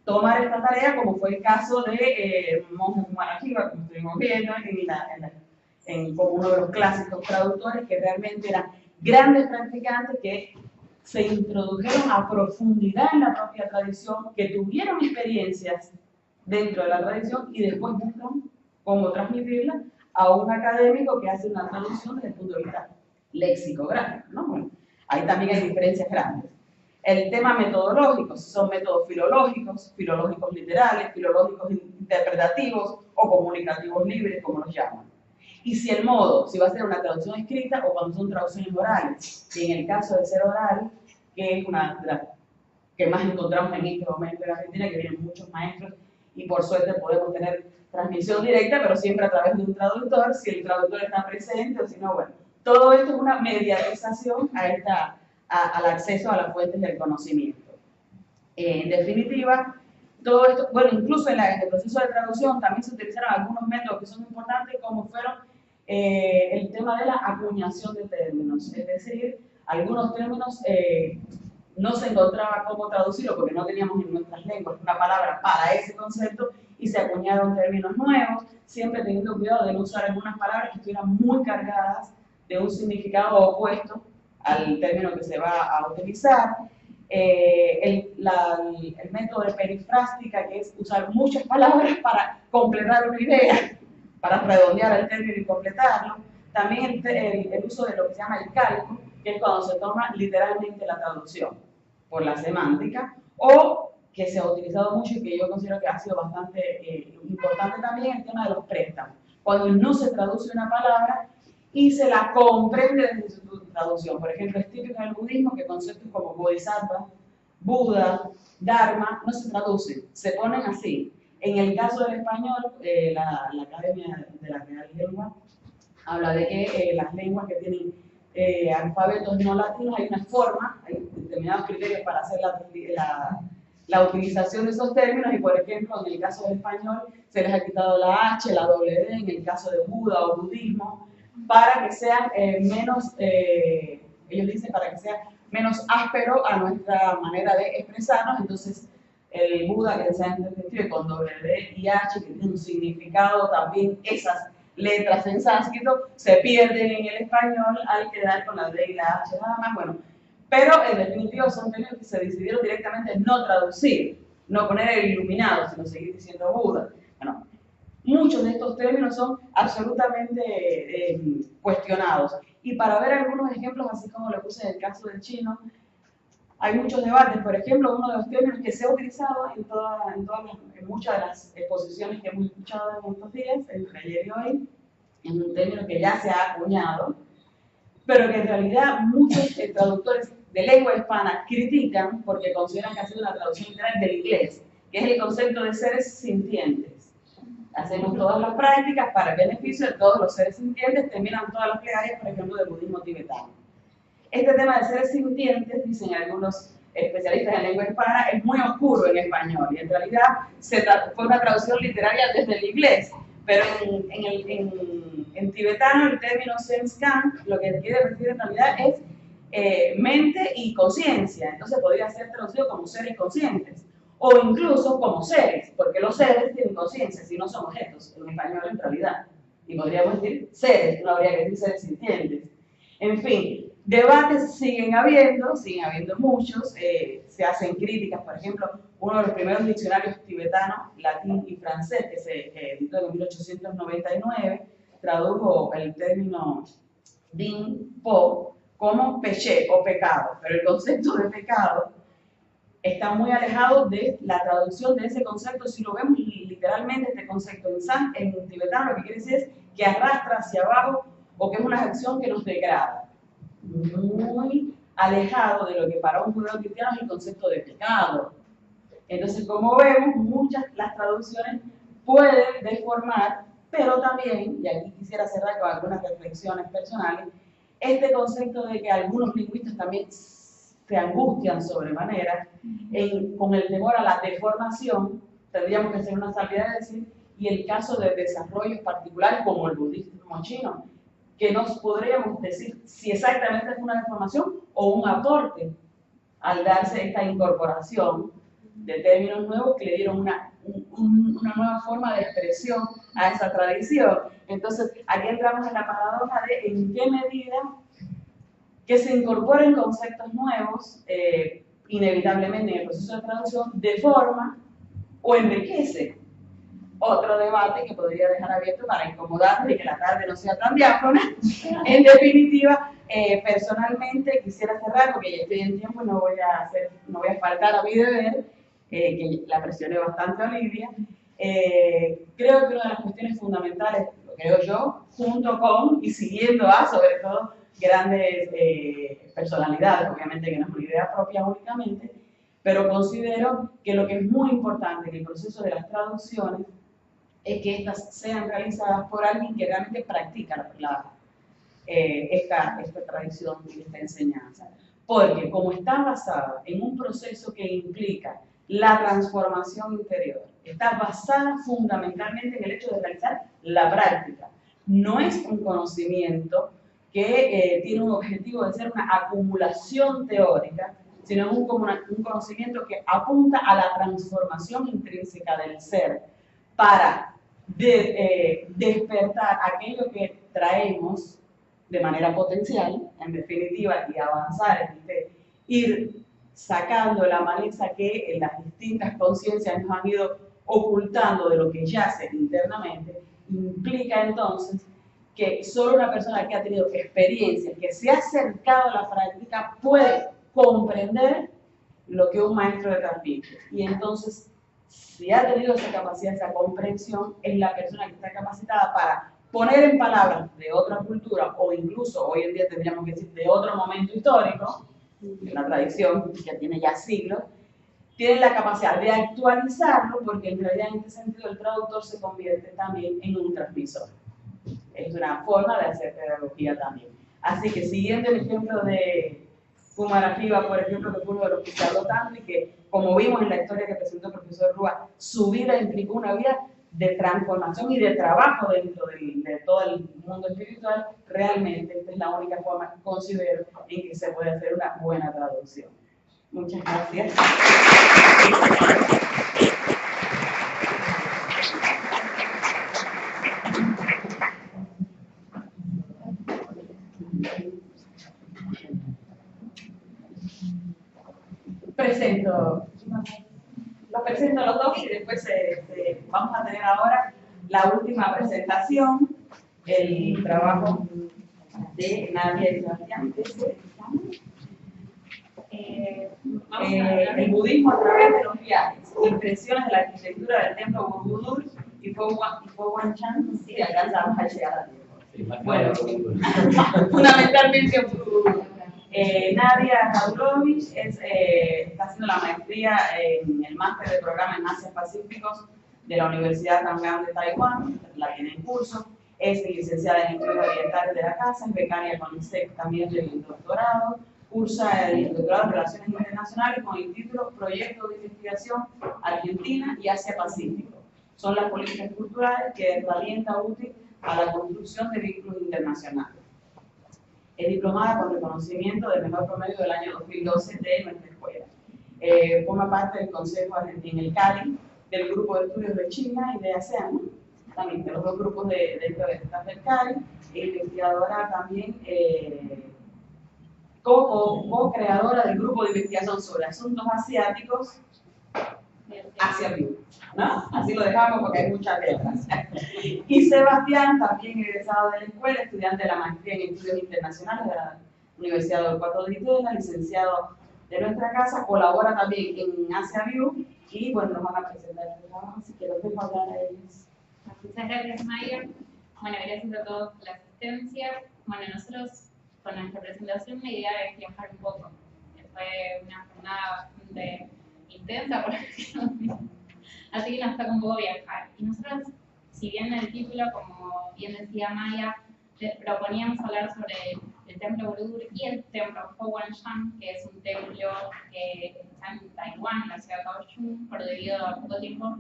tomar esta tarea, como fue el caso de monjes Marajiva, como estuvimos viendo como uno de los clásicos traductores, que realmente eran grandes practicantes que se introdujeron a profundidad en la propia tradición, que tuvieron experiencias dentro de la tradición y después buscan cómo transmitirla a un académico que hace una traducción desde el punto de vista lexicográfico, ¿no? Bueno, ahí también hay diferencias grandes. El tema metodológico, si son métodos filológicos literales, filológicos interpretativos o comunicativos libres, como los llaman. Y si el modo, si va a ser una traducción escrita o cuando son traducciones orales. Y en el caso de ser oral, que es una de las que más encontramos en este momento en Argentina, que vienen muchos maestros y por suerte podemos tener transmisión directa, pero siempre a través de un traductor, si el traductor está presente o si no, bueno. Todo esto es una mediatización al acceso a las fuentes del conocimiento. En definitiva, todo esto, bueno, incluso en el proceso de traducción también se utilizaron algunos métodos que son importantes, como fueron el tema de la acuñación de términos, es decir, algunos términos no se encontraba cómo traducirlo porque no teníamos en nuestras lenguas una palabra para ese concepto y se acuñaron términos nuevos, siempre teniendo cuidado de no usar algunas palabras que estuvieran muy cargadas de un significado opuesto al término que se va a utilizar. El método de perifrástica, que es usar muchas palabras para completar una idea, para redondear el término y completarlo. También el uso de lo que se llama el calco, que es cuando se toma literalmente la traducción por la semántica, o que se ha utilizado mucho y que yo considero que ha sido bastante importante también, el tema de los préstamos. Cuando no se traduce una palabra y se la comprende desde su traducción. Por ejemplo, es típico en el budismo que conceptos como bodhisattva, Buda, Dharma, no se traducen, se ponen así. En el caso del español, la Academia de la Real Lengua habla de que las lenguas que tienen alfabetos no latinos hay una forma, hay determinados criterios para hacer la utilización de esos términos y, por ejemplo, en el caso del español se les ha quitado la H, la W, en el caso de Buda o budismo, para que sean menos, ellos dicen, para que sea menos áspero a nuestra manera de expresarnos. Entonces, el Buda, que se escribe con W y H, que tiene un significado también, esas letras en sánscrito se pierden en el español al quedar con la D y la H nada más. Bueno, pero en definitiva son términos que se decidieron directamente no traducir, no poner el iluminado, sino seguir diciendo Buda. Bueno, muchos de estos términos son absolutamente cuestionados. Y para ver algunos ejemplos, así como lo puse en el caso del chino, hay muchos debates. Por ejemplo, uno de los términos que se ha utilizado en muchas de las exposiciones que hemos escuchado en estos días, entre ayer y hoy, es un término que ya se ha acuñado, pero que en realidad muchos traductores de lengua hispana critican porque consideran que ha sido una traducción literal del inglés, que es el concepto de seres sintientes. Hacemos todas las prácticas para el beneficio de todos los seres sintientes, terminan todas las plegarias, por ejemplo, del budismo tibetano. Este tema de seres sintientes, dicen algunos especialistas en lengua hispana, es muy oscuro en español y en realidad fue una traducción literaria desde el inglés, pero en tibetano el término senskan lo que quiere decir en realidad es mente y conciencia, entonces podría ser traducido como seres conscientes o incluso como seres, porque los seres tienen conciencia, si no son objetos en español en realidad, y podríamos decir seres, no habría que decir seres sintientes. En fin, debates siguen habiendo muchos, se hacen críticas. Por ejemplo, uno de los primeros diccionarios tibetanos, latín y francés, que se editó en 1899, tradujo el término din po como peché o pecado, pero el concepto de pecado está muy alejado de la traducción de ese concepto. Si lo vemos literalmente, este concepto en tibetano lo que quiere decir es que arrastra hacia abajo o que es una acción que nos degrada. Muy alejado de lo que para un judío cristiano es el concepto de pecado. Entonces, como vemos, las traducciones pueden deformar, pero también, y aquí quisiera cerrar con algunas reflexiones personales, este concepto de que algunos lingüistas también se angustian sobremanera con el temor a la deformación, tendríamos que hacer una salvedad de decir, y el caso de desarrollos particulares como el budismo chino, que nos podríamos decir si exactamente es una deformación o un aporte al darse esta incorporación de términos nuevos que le dieron una nueva forma de expresión a esa tradición. Entonces, aquí entramos en la paradoja de en qué medida que se incorporen conceptos nuevos, inevitablemente en el proceso de traducción, deforma o enriquece. Otro debate que podría dejar abierto para incomodarnos y que la tarde no sea tan diáfana. En definitiva, personalmente quisiera cerrar porque ya estoy en tiempo y no voy a faltar a mi deber, que la presioné bastante a Olivia. Creo que una de las cuestiones fundamentales, lo creo yo, junto con y siguiendo a, sobre todo, grandes personalidades, obviamente que no es una idea propia únicamente, pero considero que lo que es muy importante en el proceso de las traducciones es que estas sean realizadas por alguien que realmente practica esta tradición y esta enseñanza. Porque como está basada en un proceso que implica la transformación interior, está basada fundamentalmente en el hecho de realizar la práctica. No es un conocimiento que tiene un objetivo de ser una acumulación teórica, sino un conocimiento que apunta a la transformación intrínseca del ser para despertar aquello que traemos de manera potencial, en definitiva, y avanzar, ir sacando la maleza que las distintas conciencias nos han ido ocultando de lo que yace internamente, implica entonces que solo una persona que ha tenido experiencia, que se ha acercado a la práctica, puede comprender lo que un maestro le transmite. Y entonces, si ha tenido esa capacidad, esa comprensión, es la persona que está capacitada para poner en palabras de otra cultura, o incluso hoy en día tendríamos que decir de otro momento histórico, de una tradición que tiene ya siglos, tienen la capacidad de actualizarlo, porque en realidad en este sentido el traductor se convierte también en un transmisor. Es una forma de hacer pedagogía también. Así que siguiendo el ejemplo de Kumarajiva, por ejemplo, que fue uno de los que se habló tanto y que, como vimos en la historia que presentó el profesor Rúa, su vida implicó una vida de transformación y de trabajo dentro de todo el mundo espiritual. Realmente esta es la única forma, considero, en que se puede hacer una buena traducción. Muchas gracias. Los presento a los dos y después vamos a tener ahora la última presentación, el trabajo de Nadia y Sebastián. El budismo a través de los viajes, impresiones de la arquitectura del templo Borobudur y Fo Guang Chan, si alcanzamos a llegar a tiempo. Bueno, fundamentalmente Nadia Radulovich está haciendo la maestría en el máster de programa en Asia Pacíficos de la Universidad Tamgang de Taiwán, la tiene en curso, es licenciada en estudios orientales de la casa, es becaria con ISEC también del doctorado, cursa el doctorado en Relaciones Internacionales con el título Proyecto de Investigación Argentina y Asia Pacífico. Son las políticas culturales que herramienta útil a la construcción de vínculos internacionales. Es diplomada con reconocimiento del mejor promedio del año 2012 de nuestra escuela. Forma parte del Consejo Argentino en el Cali, del Grupo de Estudios de China y de ASEAN, también de los dos grupos dentro del Cali, e investigadora también co-creadora del grupo de investigación sobre asuntos asiáticos, Asia View, ¿no? Así lo dejamos porque hay muchas letras. Y Sebastián, también egresado de la escuela, estudiante de la maestría en estudios internacionales de la Universidad de Torcuato de Itela, licenciado de nuestra casa, colabora también en Asia View y bueno, nos van a presentar el trabajo, así que los dejo hablar a ellos. Muchas gracias, Maya. Bueno, gracias a todos por la asistencia. Bueno, nosotros con nuestra presentación la idea es viajar un poco. Fue una jornada bastante intensa, por ejemplo. Así que nos toca un poco viajar. Y nosotros, si bien el título, como bien decía Maya, proponíamos hablar sobre el templo Borobudur y el templo Fo Guang Chan, que es un templo que está en Taiwán, en la ciudad de Kaohsiung, por debido a poco tiempo.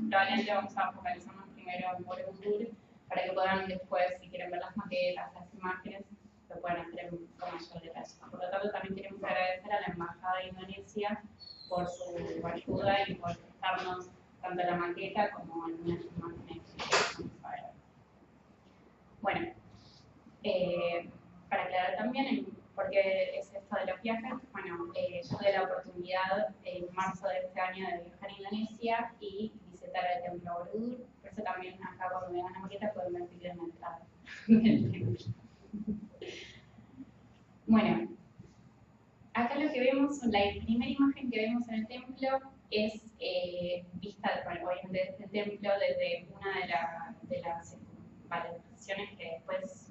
Probablemente vamos a focalizarnos primero en Borobudur, para que puedan después, si quieren ver las maquetas, las imágenes, lo puedan hacer con mayor detalle. Por lo tanto, también queremos agradecer a la Embajada de Indonesia por su ayuda y por prestarnos tanto la maqueta como algunas imágenes que vamos a ver. Bueno, para aclarar también por qué es esto de los viajes, bueno, yo tuve la oportunidad en marzo de este año de viajar a Indonesia y visitar el templo Borobudur, por eso también acá cuando vean la maqueta pueden ver que en la entrada del templo. Bueno, acá lo que vemos, la primera imagen que vemos en el templo es vista, bueno, obviamente este templo desde una de las valoraciones que después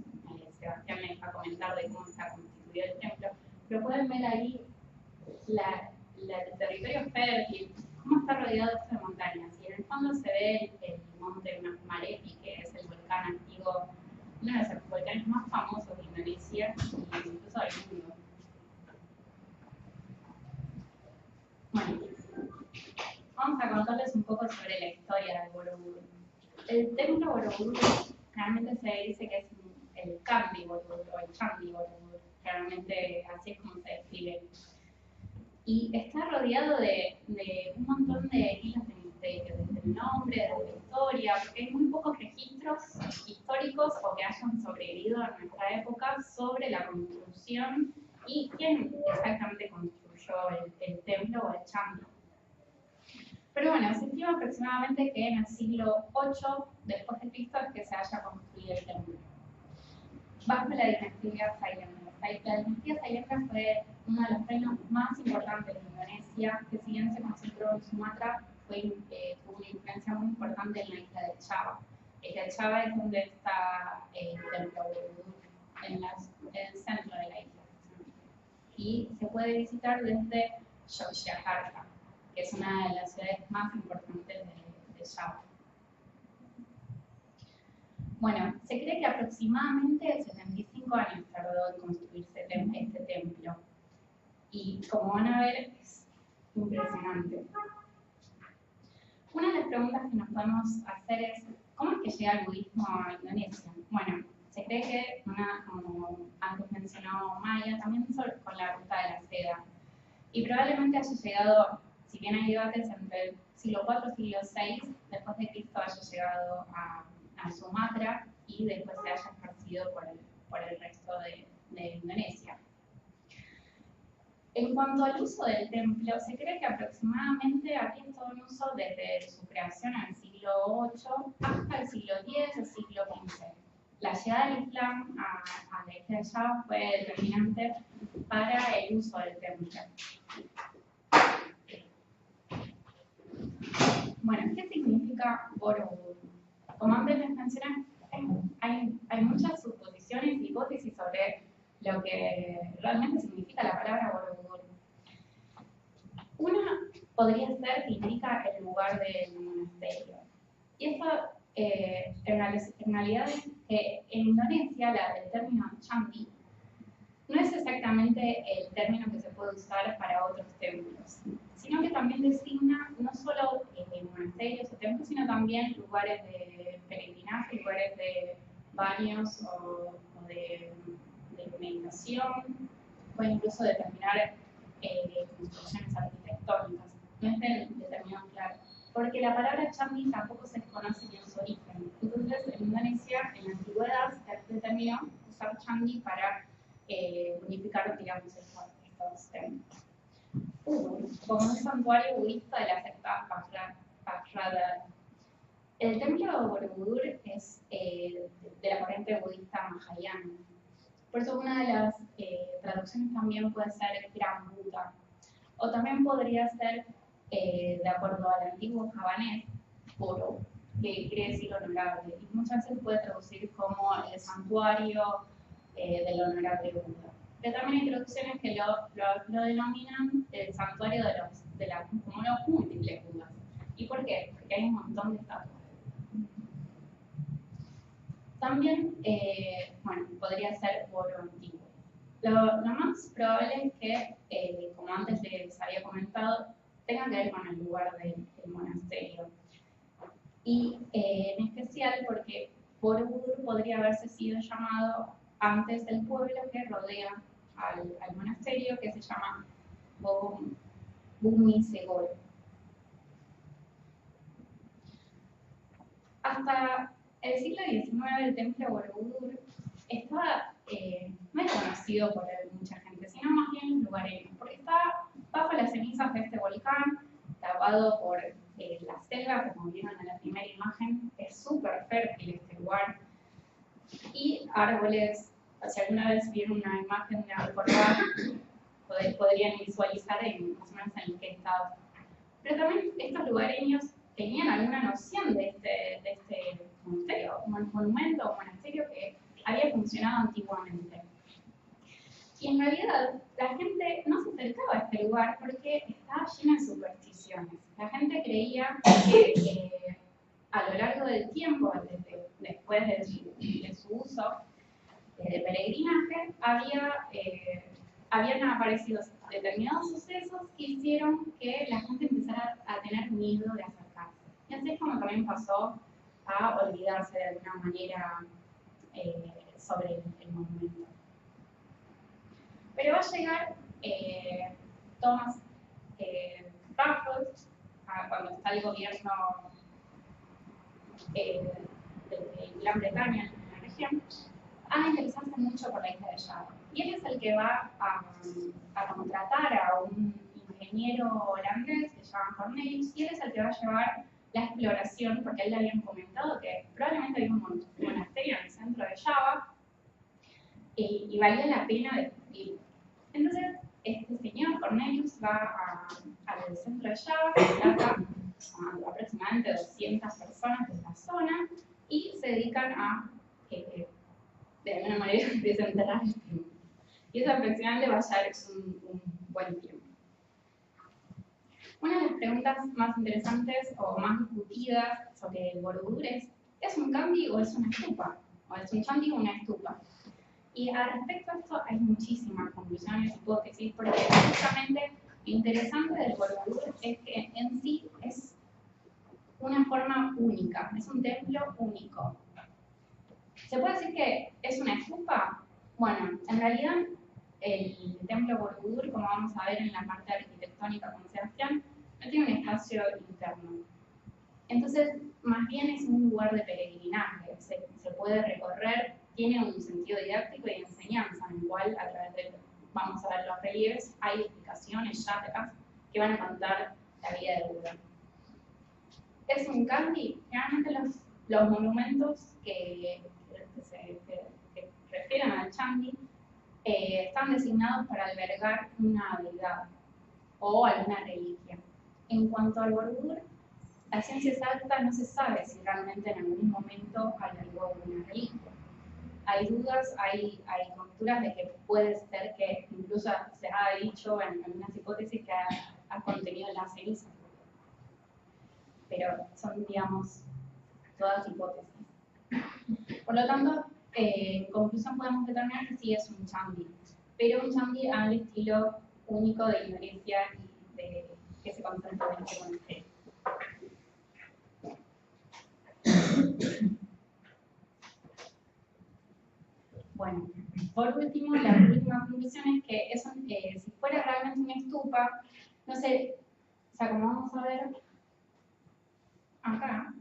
Sebastián me va a comentar de cómo se ha constituido el templo, pero pueden ver ahí el territorio fértil, cómo está rodeado de montañas. Y en el fondo se ve el monte Marapi, que es el volcán antiguo, uno de los volcanes más famosos de Indonesia y incluso del mundo. Bueno, vamos a contarles un poco sobre la historia de Borobudur. El templo Borobudur realmente se dice que es el Candi Borobudur o el Candi Borobudur, realmente así es como se describe. Y está rodeado de un montón de hilos de misterio, desde el nombre, desde la historia, porque hay muy pocos registros históricos o que hayan sobrevivido en nuestra época sobre la construcción y quién exactamente construyó el templo o el Candi. Pero bueno, se estima aproximadamente que en el siglo VIII después de Cristo es que se haya construido el templo, bajo la dinastía Sailendra. La dinastía Sailendra fue uno de los reinos más importantes de Indonesia, que si bien se concentró en Sumatra, tuvo una influencia muy importante en la isla de Java. La isla de Java es donde está el templo Borobudur, en el centro de la isla. Y se puede visitar desde Yogyakarta, que es una de las ciudades más importantes de Java. Bueno, se cree que aproximadamente 75 años tardó en construirse este templo. Y como van a ver, es impresionante. Una de las preguntas que nos podemos hacer es, ¿cómo es que llega el budismo a Indonesia? Bueno, se cree que, como antes mencionó Maya, también con la ruta de la seda. Y probablemente haya llegado, si bien hay debates entre el siglo IV y siglo VI, después de Cristo haya llegado a Sumatra y después se haya esparcido por el resto de Indonesia. En cuanto al uso del templo, se cree que aproximadamente había estado en uso desde su creación en el siglo VIII hasta el siglo X o siglo XV. La llegada del Islam a la isla de Java fue determinante para el uso del templo. Bueno, ¿qué significa Borobudur? Como antes les mencioné, hay muchas suposiciones y hipótesis sobre lo que realmente significa la palabra Borobudur. Una podría ser que indica el lugar del monasterio. Y esto, en realidad, es que en Indonesia el término Candi no es exactamente el término que se puede usar para otros templos, sino que también designa no solo monasterios o templos, sino también lugares de peregrinaje, lugares de baños o de meditación, o incluso determinar construcciones arquitectónicas. No es determinado claro, porque la palabra Candi tampoco se conoce bien su origen. Entonces, en Indonesia, en la antigüedad, se determinó usar Candi para unificar, digamos, estos templos. Como un santuario budista de la secta Vajradhara. El templo de Borobudur es de la corriente budista Mahayana. Por eso una de las traducciones también puede ser Gran Buda. O también podría ser, de acuerdo al antiguo javanés, Boro, que quiere decir honorable. Y muchas veces puede traducir como el santuario del honorable Buda. Pero también hay traducciones que lo denominan el santuario como los múltiples Budas. ¿Y por qué? Porque hay un montón de estatuas. También, bueno, podría ser Boro antiguo. Lo más probable es que, como antes les había comentado, tenga que ver con el lugar del monasterio. Y en especial porque Borobudur podría haberse sido llamado antes del pueblo que rodea al monasterio, que se llama Bumi Segoro. Hasta el siglo XIX el templo de Borobudur estaba no es conocido por mucha gente, sino más bien lugareños, porque está bajo las cenizas de este volcán, tapado por la selva, como vieron en la primera imagen. Es súper fértil este lugar, y árboles. Si alguna vez vieron una imagen de Angkor Wat, podrían visualizar más o menos en qué estado. Pero también estos lugareños tenían alguna noción de este monasterio, un monumento o monasterio que había funcionado antiguamente. Y en realidad la gente no se acercaba a este lugar porque estaba lleno de supersticiones. La gente creía que a lo largo del tiempo, después de su uso de peregrinaje, habían aparecido determinados sucesos que hicieron que la gente empezara a tener miedo de acercarse. Y así es como también pasó a olvidarse de alguna manera sobre el monumento. Pero va a llegar Thomas Raffles, cuando está el gobierno de Gran Bretaña en la región, a interesarse mucho por la isla de Java. Y él es el que va a contratar a un ingeniero holandés que se llama Cornelius, y él es el que va a llevar la exploración, porque a él le habían comentado que probablemente había un monasterio en el centro de Java y valía la pena ir. Entonces, este señor Cornelius va al centro de Java, que trata a aproximadamente 200 personas de la zona y se dedican a, de alguna manera, desenterrar el templo. Y eso aproximadamente va a ser un buen tiempo. Una de las preguntas más interesantes o más discutidas sobre el Borobudur ¿es un candi o es una estupa? ¿O es un chandi o una estupa? Y al respecto a esto hay muchísimas conclusiones, hipótesis, porque justamente lo interesante del Borobudur es que en sí es una forma única, es un templo único. ¿Se puede decir que es una estupa? Bueno, en realidad el templo Borobudur, como vamos a ver en la parte arquitectónica con Sebastián, no tiene un espacio interno. Entonces, más bien es un lugar de peregrinaje, se puede recorrer, tiene un sentido didáctico y de enseñanza, en el cual a través de, vamos a ver los relieves, hay explicaciones yátricas que van a contar la vida del Buda. ¿Es un kandi? Generalmente los monumentos que refieren al chandi están designados para albergar una deidad o alguna reliquia. En cuanto al Borobudur, la ciencia exacta no se sabe si realmente en algún momento albergó una reliquia. Hay dudas, hay conjeturas de que puede ser que incluso se ha dicho en algunas hipótesis que ha contenido la ceniza. Pero son, digamos, todas hipótesis. Por lo tanto, en conclusión podemos determinar que sí es un chandi, pero un chandi al estilo único de Indonesia y que se concentra en este monasterio. Bueno, por último, la última conclusión es que si fuera realmente una estupa, no sé, o sea, como vamos a ver acá,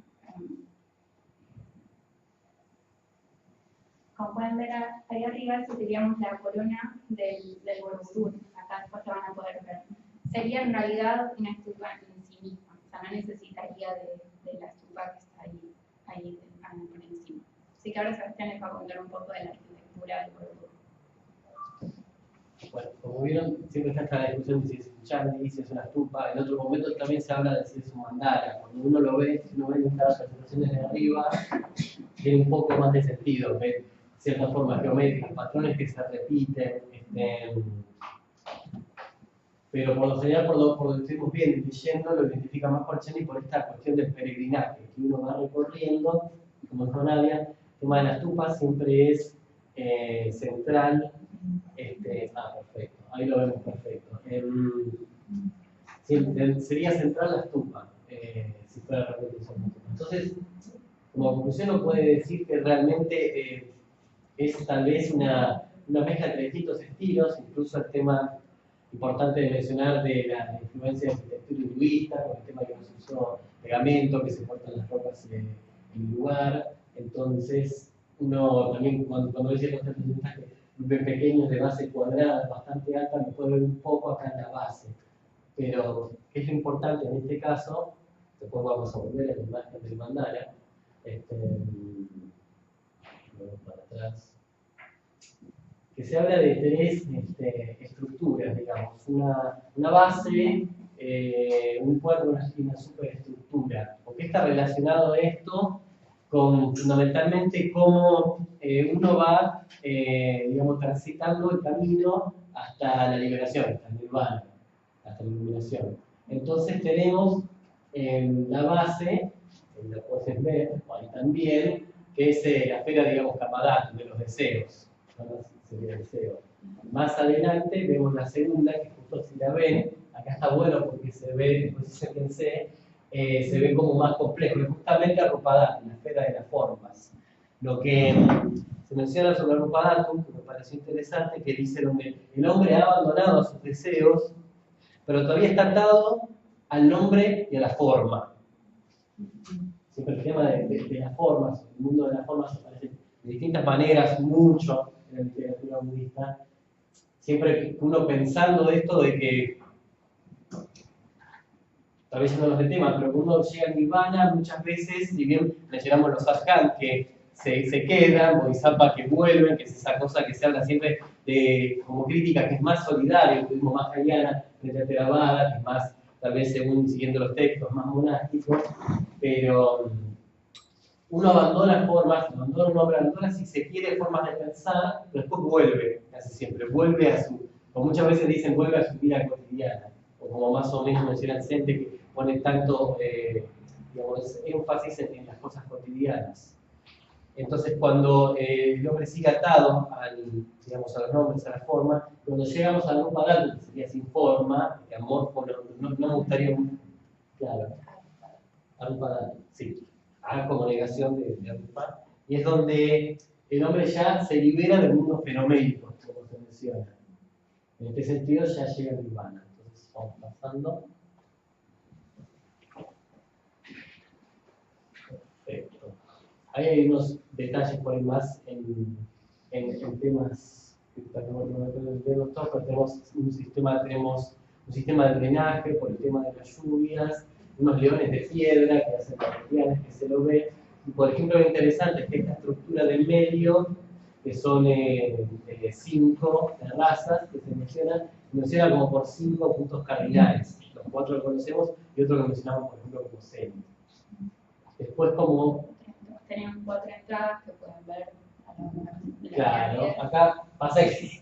como pueden ver ahí arriba, esta seríamos la corona del Borobudur. Acá después lo van a poder ver. Sería en realidad una estupa en sí misma, o sea, no necesitaría de la estupa que está ahí por encima. Así que ahora Sebastián les va a contar un poco de la arquitectura del Borobudur. Bueno, como vieron, siempre está esta discusión de si es un chandi, si es una estupa. En otro momento también se habla de si es un mandala. Cuando uno lo ve, si uno ve estas representaciones de arriba, tiene un poco más de sentido. Ve ciertas formas geométricas, patrones que se repiten. Pero por lo general, por lo que estuvimos viendo y leyendo, lo identifica más por chandi por esta cuestión del peregrinaje, que uno va recorriendo, y como dijo Nadia, el tema de la estupa siempre es central. Perfecto, ahí lo vemos perfecto. Sería central la estupa, si fuera realmente una estupa. Entonces, como conclusión, uno puede decir que realmente es tal vez una mezcla entre distintos estilos, incluso el tema importante de mencionar de la influencia de la arquitectura hinduista, con el tema que no se usó pegamento, que se cortan las rocas en el lugar. Entonces, uno también, cuando dice los porcentajes pequeños de base cuadrada, bastante alta, lo puede ver un poco acá en la base. Pero, ¿qué es lo importante en este caso? Después vamos a volver a la imagen del mandala. Vamos para atrás. Que se habla de tres estructuras, digamos. Una base, un cuerpo y una superestructura. ¿Por qué está relacionado esto? con fundamentalmente cómo uno va, digamos, transitando el camino hasta la liberación, hasta el nirvana, hasta la iluminación. Entonces tenemos la base, la pueden ver, o ahí también, que es la esfera, digamos, Kapadatum, de los deseos. ¿No? Sería deseo. Más adelante vemos la segunda, que justo si la ven, acá está bueno porque se ve, después si se pensé, se ve como más complejo, es justamente Arupadatum, la esfera de las formas. Lo que se menciona sobre Arupadatum, que me pareció interesante, que dice donde el hombre ha abandonado sus deseos, pero todavía está atado al nombre y a la forma. Siempre el tema de las formas, el mundo de las formas aparece de distintas maneras, mucho en la literatura budista. Siempre uno pensando esto de que, tal vez no es el tema, pero cuando uno llega al Nirvana, muchas veces, si bien mencionamos los arcán que se quedan, bodhisattvas que vuelven, que es esa cosa que se habla siempre de, como crítica, que es más solidaria, el budismo más Mahayana, frente a Theravada, que es más, tal vez según siguiendo los textos, más monástico, pero uno abandona formas, abandona un nombre, abandona si se quiere formas de pensar, pero después vuelve, casi siempre, vuelve a su, o muchas veces dicen vuelve a su vida cotidiana, o como más o menos menciona el Sente, que pone tanto digamos, énfasis en las cosas cotidianas. Entonces, cuando el hombre sigue atado digamos, a los nombres, a la forma, cuando llegamos al Arupadatum, que sería sin forma, que amorfo, no me gustaría, claro, Arupadatum, sí, como negación de Arupa, y es donde el hombre ya se libera del mundo fenoménico, como se menciona. En este sentido ya llega al Nirvana. Entonces vamos pasando. Perfecto. Ahí hay unos detalles por ahí más en temas que no tenemos todos, pero tenemos un sistema de drenaje por el tema de las lluvias, unos leones de piedra que hacen guardianes, que se lo ve. Y por ejemplo, lo interesante es que esta estructura del medio, que son 5 terrazas que se menciona como por 5 puntos cardinales. Los 4 lo conocemos y otro lo mencionamos, por ejemplo, como Zen. Después como... Tenemos 4 entradas que pueden ver a lo mejor. Claro, acá pasa que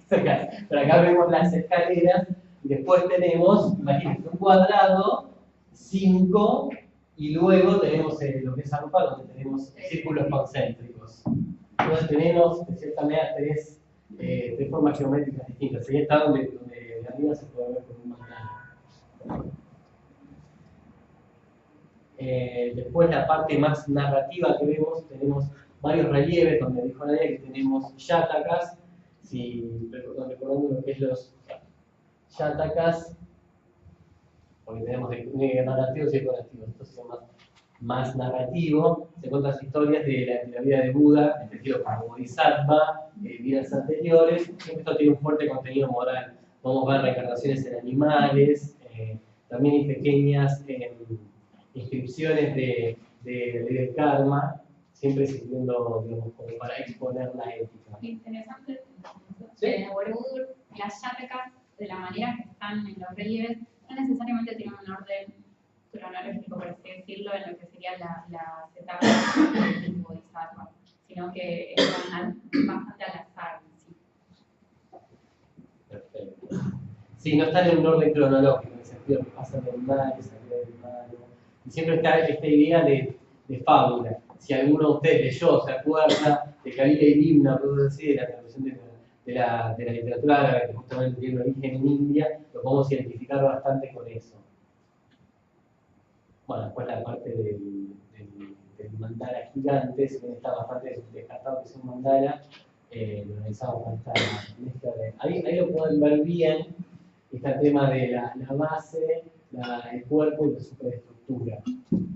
pero acá vemos las escaleras y después tenemos, imagínense, un cuadrado, 5, y luego tenemos lo que es Arupa, donde tenemos círculos concéntricos. Entonces tenemos, de cierta manera, tres formas geométricas distintas. Ahí está donde de arriba se puede ver con un mandala. Después la parte más narrativa que vemos, tenemos varios relieves donde dijo Nadia que tenemos yatakas, si recordando lo que es los yatakas, porque tenemos narrativos y decorativos, esto se llama más narrativo, se cuentan las historias de la vida de Buda, entendido como Bodhisattva, vidas anteriores, siempre esto tiene un fuerte contenido moral, podemos ver reencarnaciones en animales, también hay pequeñas inscripciones del karma, siempre sirviendo, digamos, como para exponer la ética. Interesante. ¿Sí? Borobudur, las yatakas, de la manera que están en los relieves, no necesariamente tienen un orden cronológico, por así decirlo, en lo que serían las etapas del Bodhisattva, sino que están bastante al azar. ¿Sí? Perfecto. Sí, no están en un orden cronológico, en el sentido que pasan del mal, salen del malo. Y siempre está esta idea de fábula. Si alguno de ustedes leyó, se acuerda de Kalila y Dimna, puedo decir, de la traducción de la literatura árabe, que justamente tiene origen en India, lo podemos identificar bastante con eso. Bueno, después la parte del mandala gigante, si bien está bastante descartado que sea un mandala, lo analizamos con esta mezcla de... Ahí lo pueden ver bien, está el tema de la base, el cuerpo y la superestructura.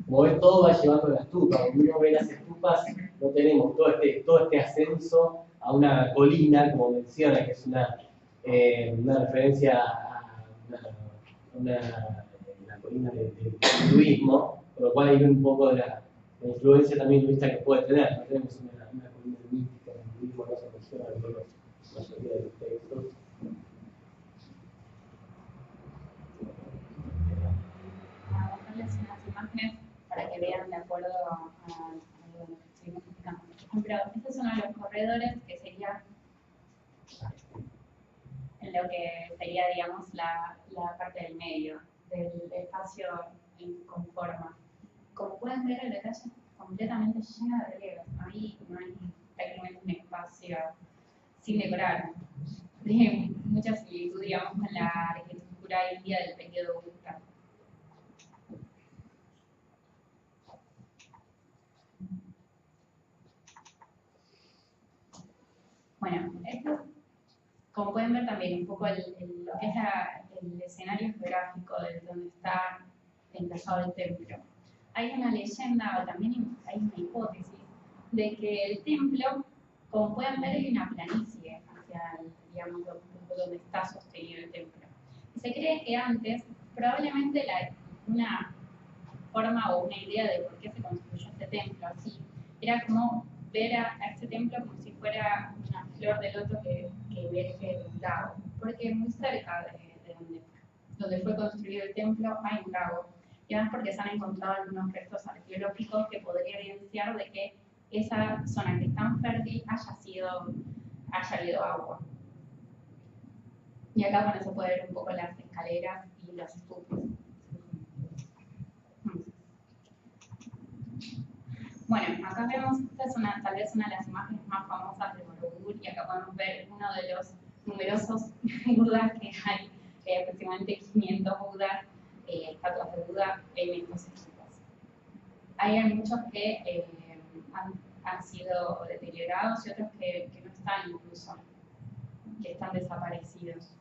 Como ven, todo va llevando a la estupa. Cuando uno ve las estupas, no tenemos todo este ascenso a una colina, como menciona, que es una referencia a la colina del hinduismo, con lo cual hay un poco de la influencia también hinduista que puede tener. No tenemos una colina mística del hinduismo, no se menciona en la mayoría de los textos. A mostrarles unas imágenes para que vean de acuerdo a seguimos explicando. Por ejemplo, este es uno de los corredores que sería en lo que sería, digamos, la parte del medio, del espacio con forma. Como pueden ver, el detalle es completamente lleno de relieves. Ahí no hay prácticamente un espacio sin decorar. Tiene mucha similitud, digamos, con la arquitectura india del periodo Gupta. Bueno, esto, como pueden ver también, un poco lo que es el escenario geográfico de donde está emplazado el templo. Hay una leyenda, o también hay una hipótesis, de que el templo, como pueden ver, hay una planicie hacia, digamos, donde está sostenido el templo. Y se cree que antes, probablemente una forma o una idea de por qué se construyó este templo así, era como ver a este templo como si fuera una flor de loto que emerge de un lago, porque muy cerca de donde fue construido el templo hay un lago, y además porque se han encontrado algunos restos arqueológicos que podrían evidenciar de que esa zona que es tan fértil haya habido agua. Y acá, bueno, se puede ver un poco las escaleras y los estupos. Bueno, acá vemos, esta es tal vez una de las imágenes más famosas de Borobudur, y acá podemos ver uno de los numerosos Budas que hay, aproximadamente 500 Budas, estatuas de Buda en estos equipos. Hay muchos que han sido deteriorados y otros que no están incluso, que están desaparecidos.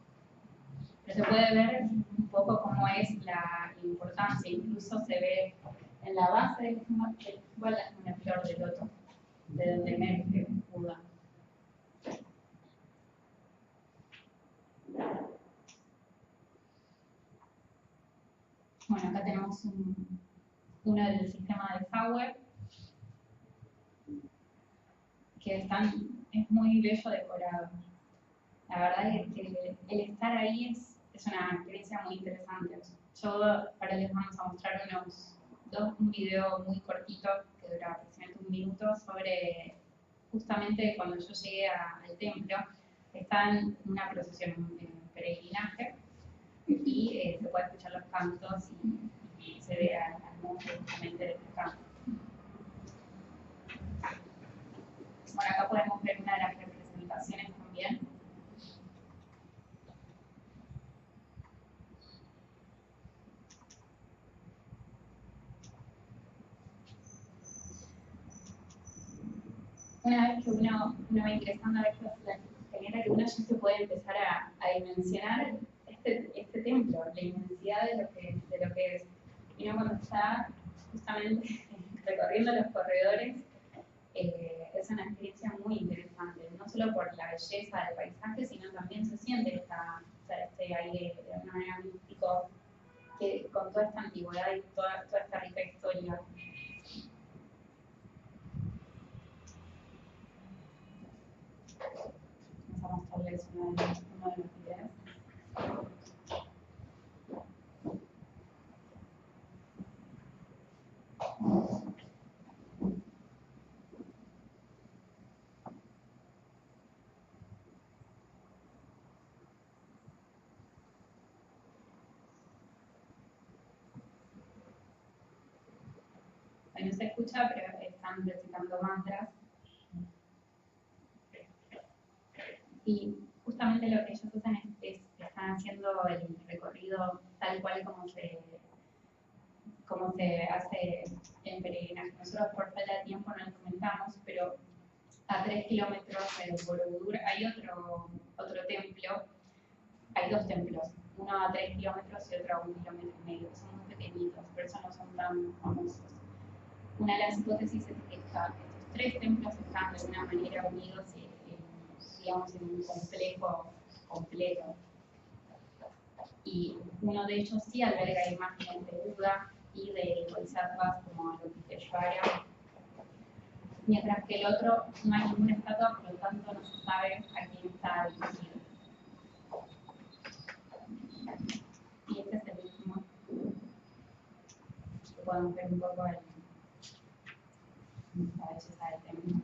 Pero se puede ver un poco cómo es la importancia, incluso se ve en la base del igual una flor de loto, de donde emerge Buda. Bueno, acá tenemos uno del sistema de Sauer, que es muy bello decorado. La verdad es que el estar ahí es una experiencia muy interesante. Yo ahora les vamos a mostrar un video muy cortito, que dura aproximadamente 1 minuto, sobre justamente cuando yo llegué al templo. Está en una procesión, en peregrinaje, y se puede escuchar los cantos y se ve al monje justamente de los cantos. Bueno, acá podemos ver una de las representaciones también. Una vez que uno va ingresando a esto, genera que uno ya se puede empezar a dimensionar este templo, la inmensidad de lo que es. Y uno cuando está justamente recorriendo los corredores, es una experiencia muy interesante, no solo por la belleza del paisaje, sino también se siente este aire de una manera místico, que con toda esta antigüedad y toda esta rica historia. Vamos a mostrarles uno de los videos. No se escucha, pero están recitando mantras. Y justamente lo que ellos hacen están haciendo el recorrido tal cual como se hace en peregrinaje. Nosotros por falta de tiempo no lo comentamos, pero a 3 kilómetros de Borobudur hay otro templo. Hay 2 templos, uno a 3 kilómetros y otro a 1,5 kilómetros, son muy pequeñitos, por eso no son tan famosos. Una de las hipótesis es que estos 3 templos están de alguna manera unidos digamos, en un complejo completo. Y uno de ellos sí alberga imágenes de Buda y de bodhisattvas como Avalokiteshvara, mientras que el otro no hay ninguna estatua, por lo tanto no se sabe a quién está dirigido. Y este es el último, que podemos ver un poco la belleza del templo.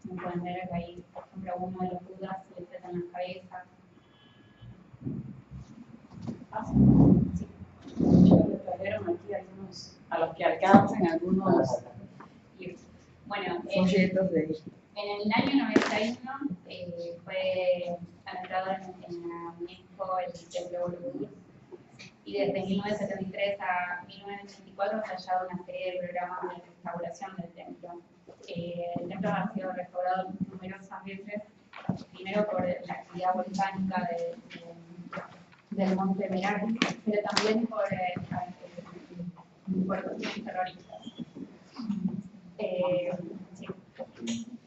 Como pueden ver acá ahí, por ejemplo, uno de los budas se le trata en la cabeza. Sí. Yo le trajeron aquí algunos, a los que alcancen algunos Bueno, folletos de en el año 91 fue anotado en la UNESCO el templo Borobudur, y desde 1973 a 1984 se ha hallado una serie de programas de restauración del templo. El templo ha sido restaurado numerosas veces, primero por la actividad volcánica del monte Meraki, pero también por cuestiones terroristas. Sí.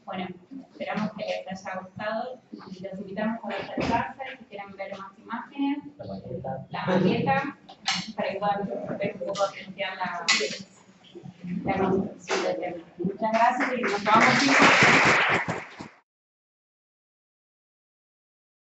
Bueno, esperamos que les haya gustado y los invitamos a acercarse si quieren ver más imágenes, la maqueta, para que puedan ver un poco apreciar la construcción del templo. Muchas gracias y nos vamos.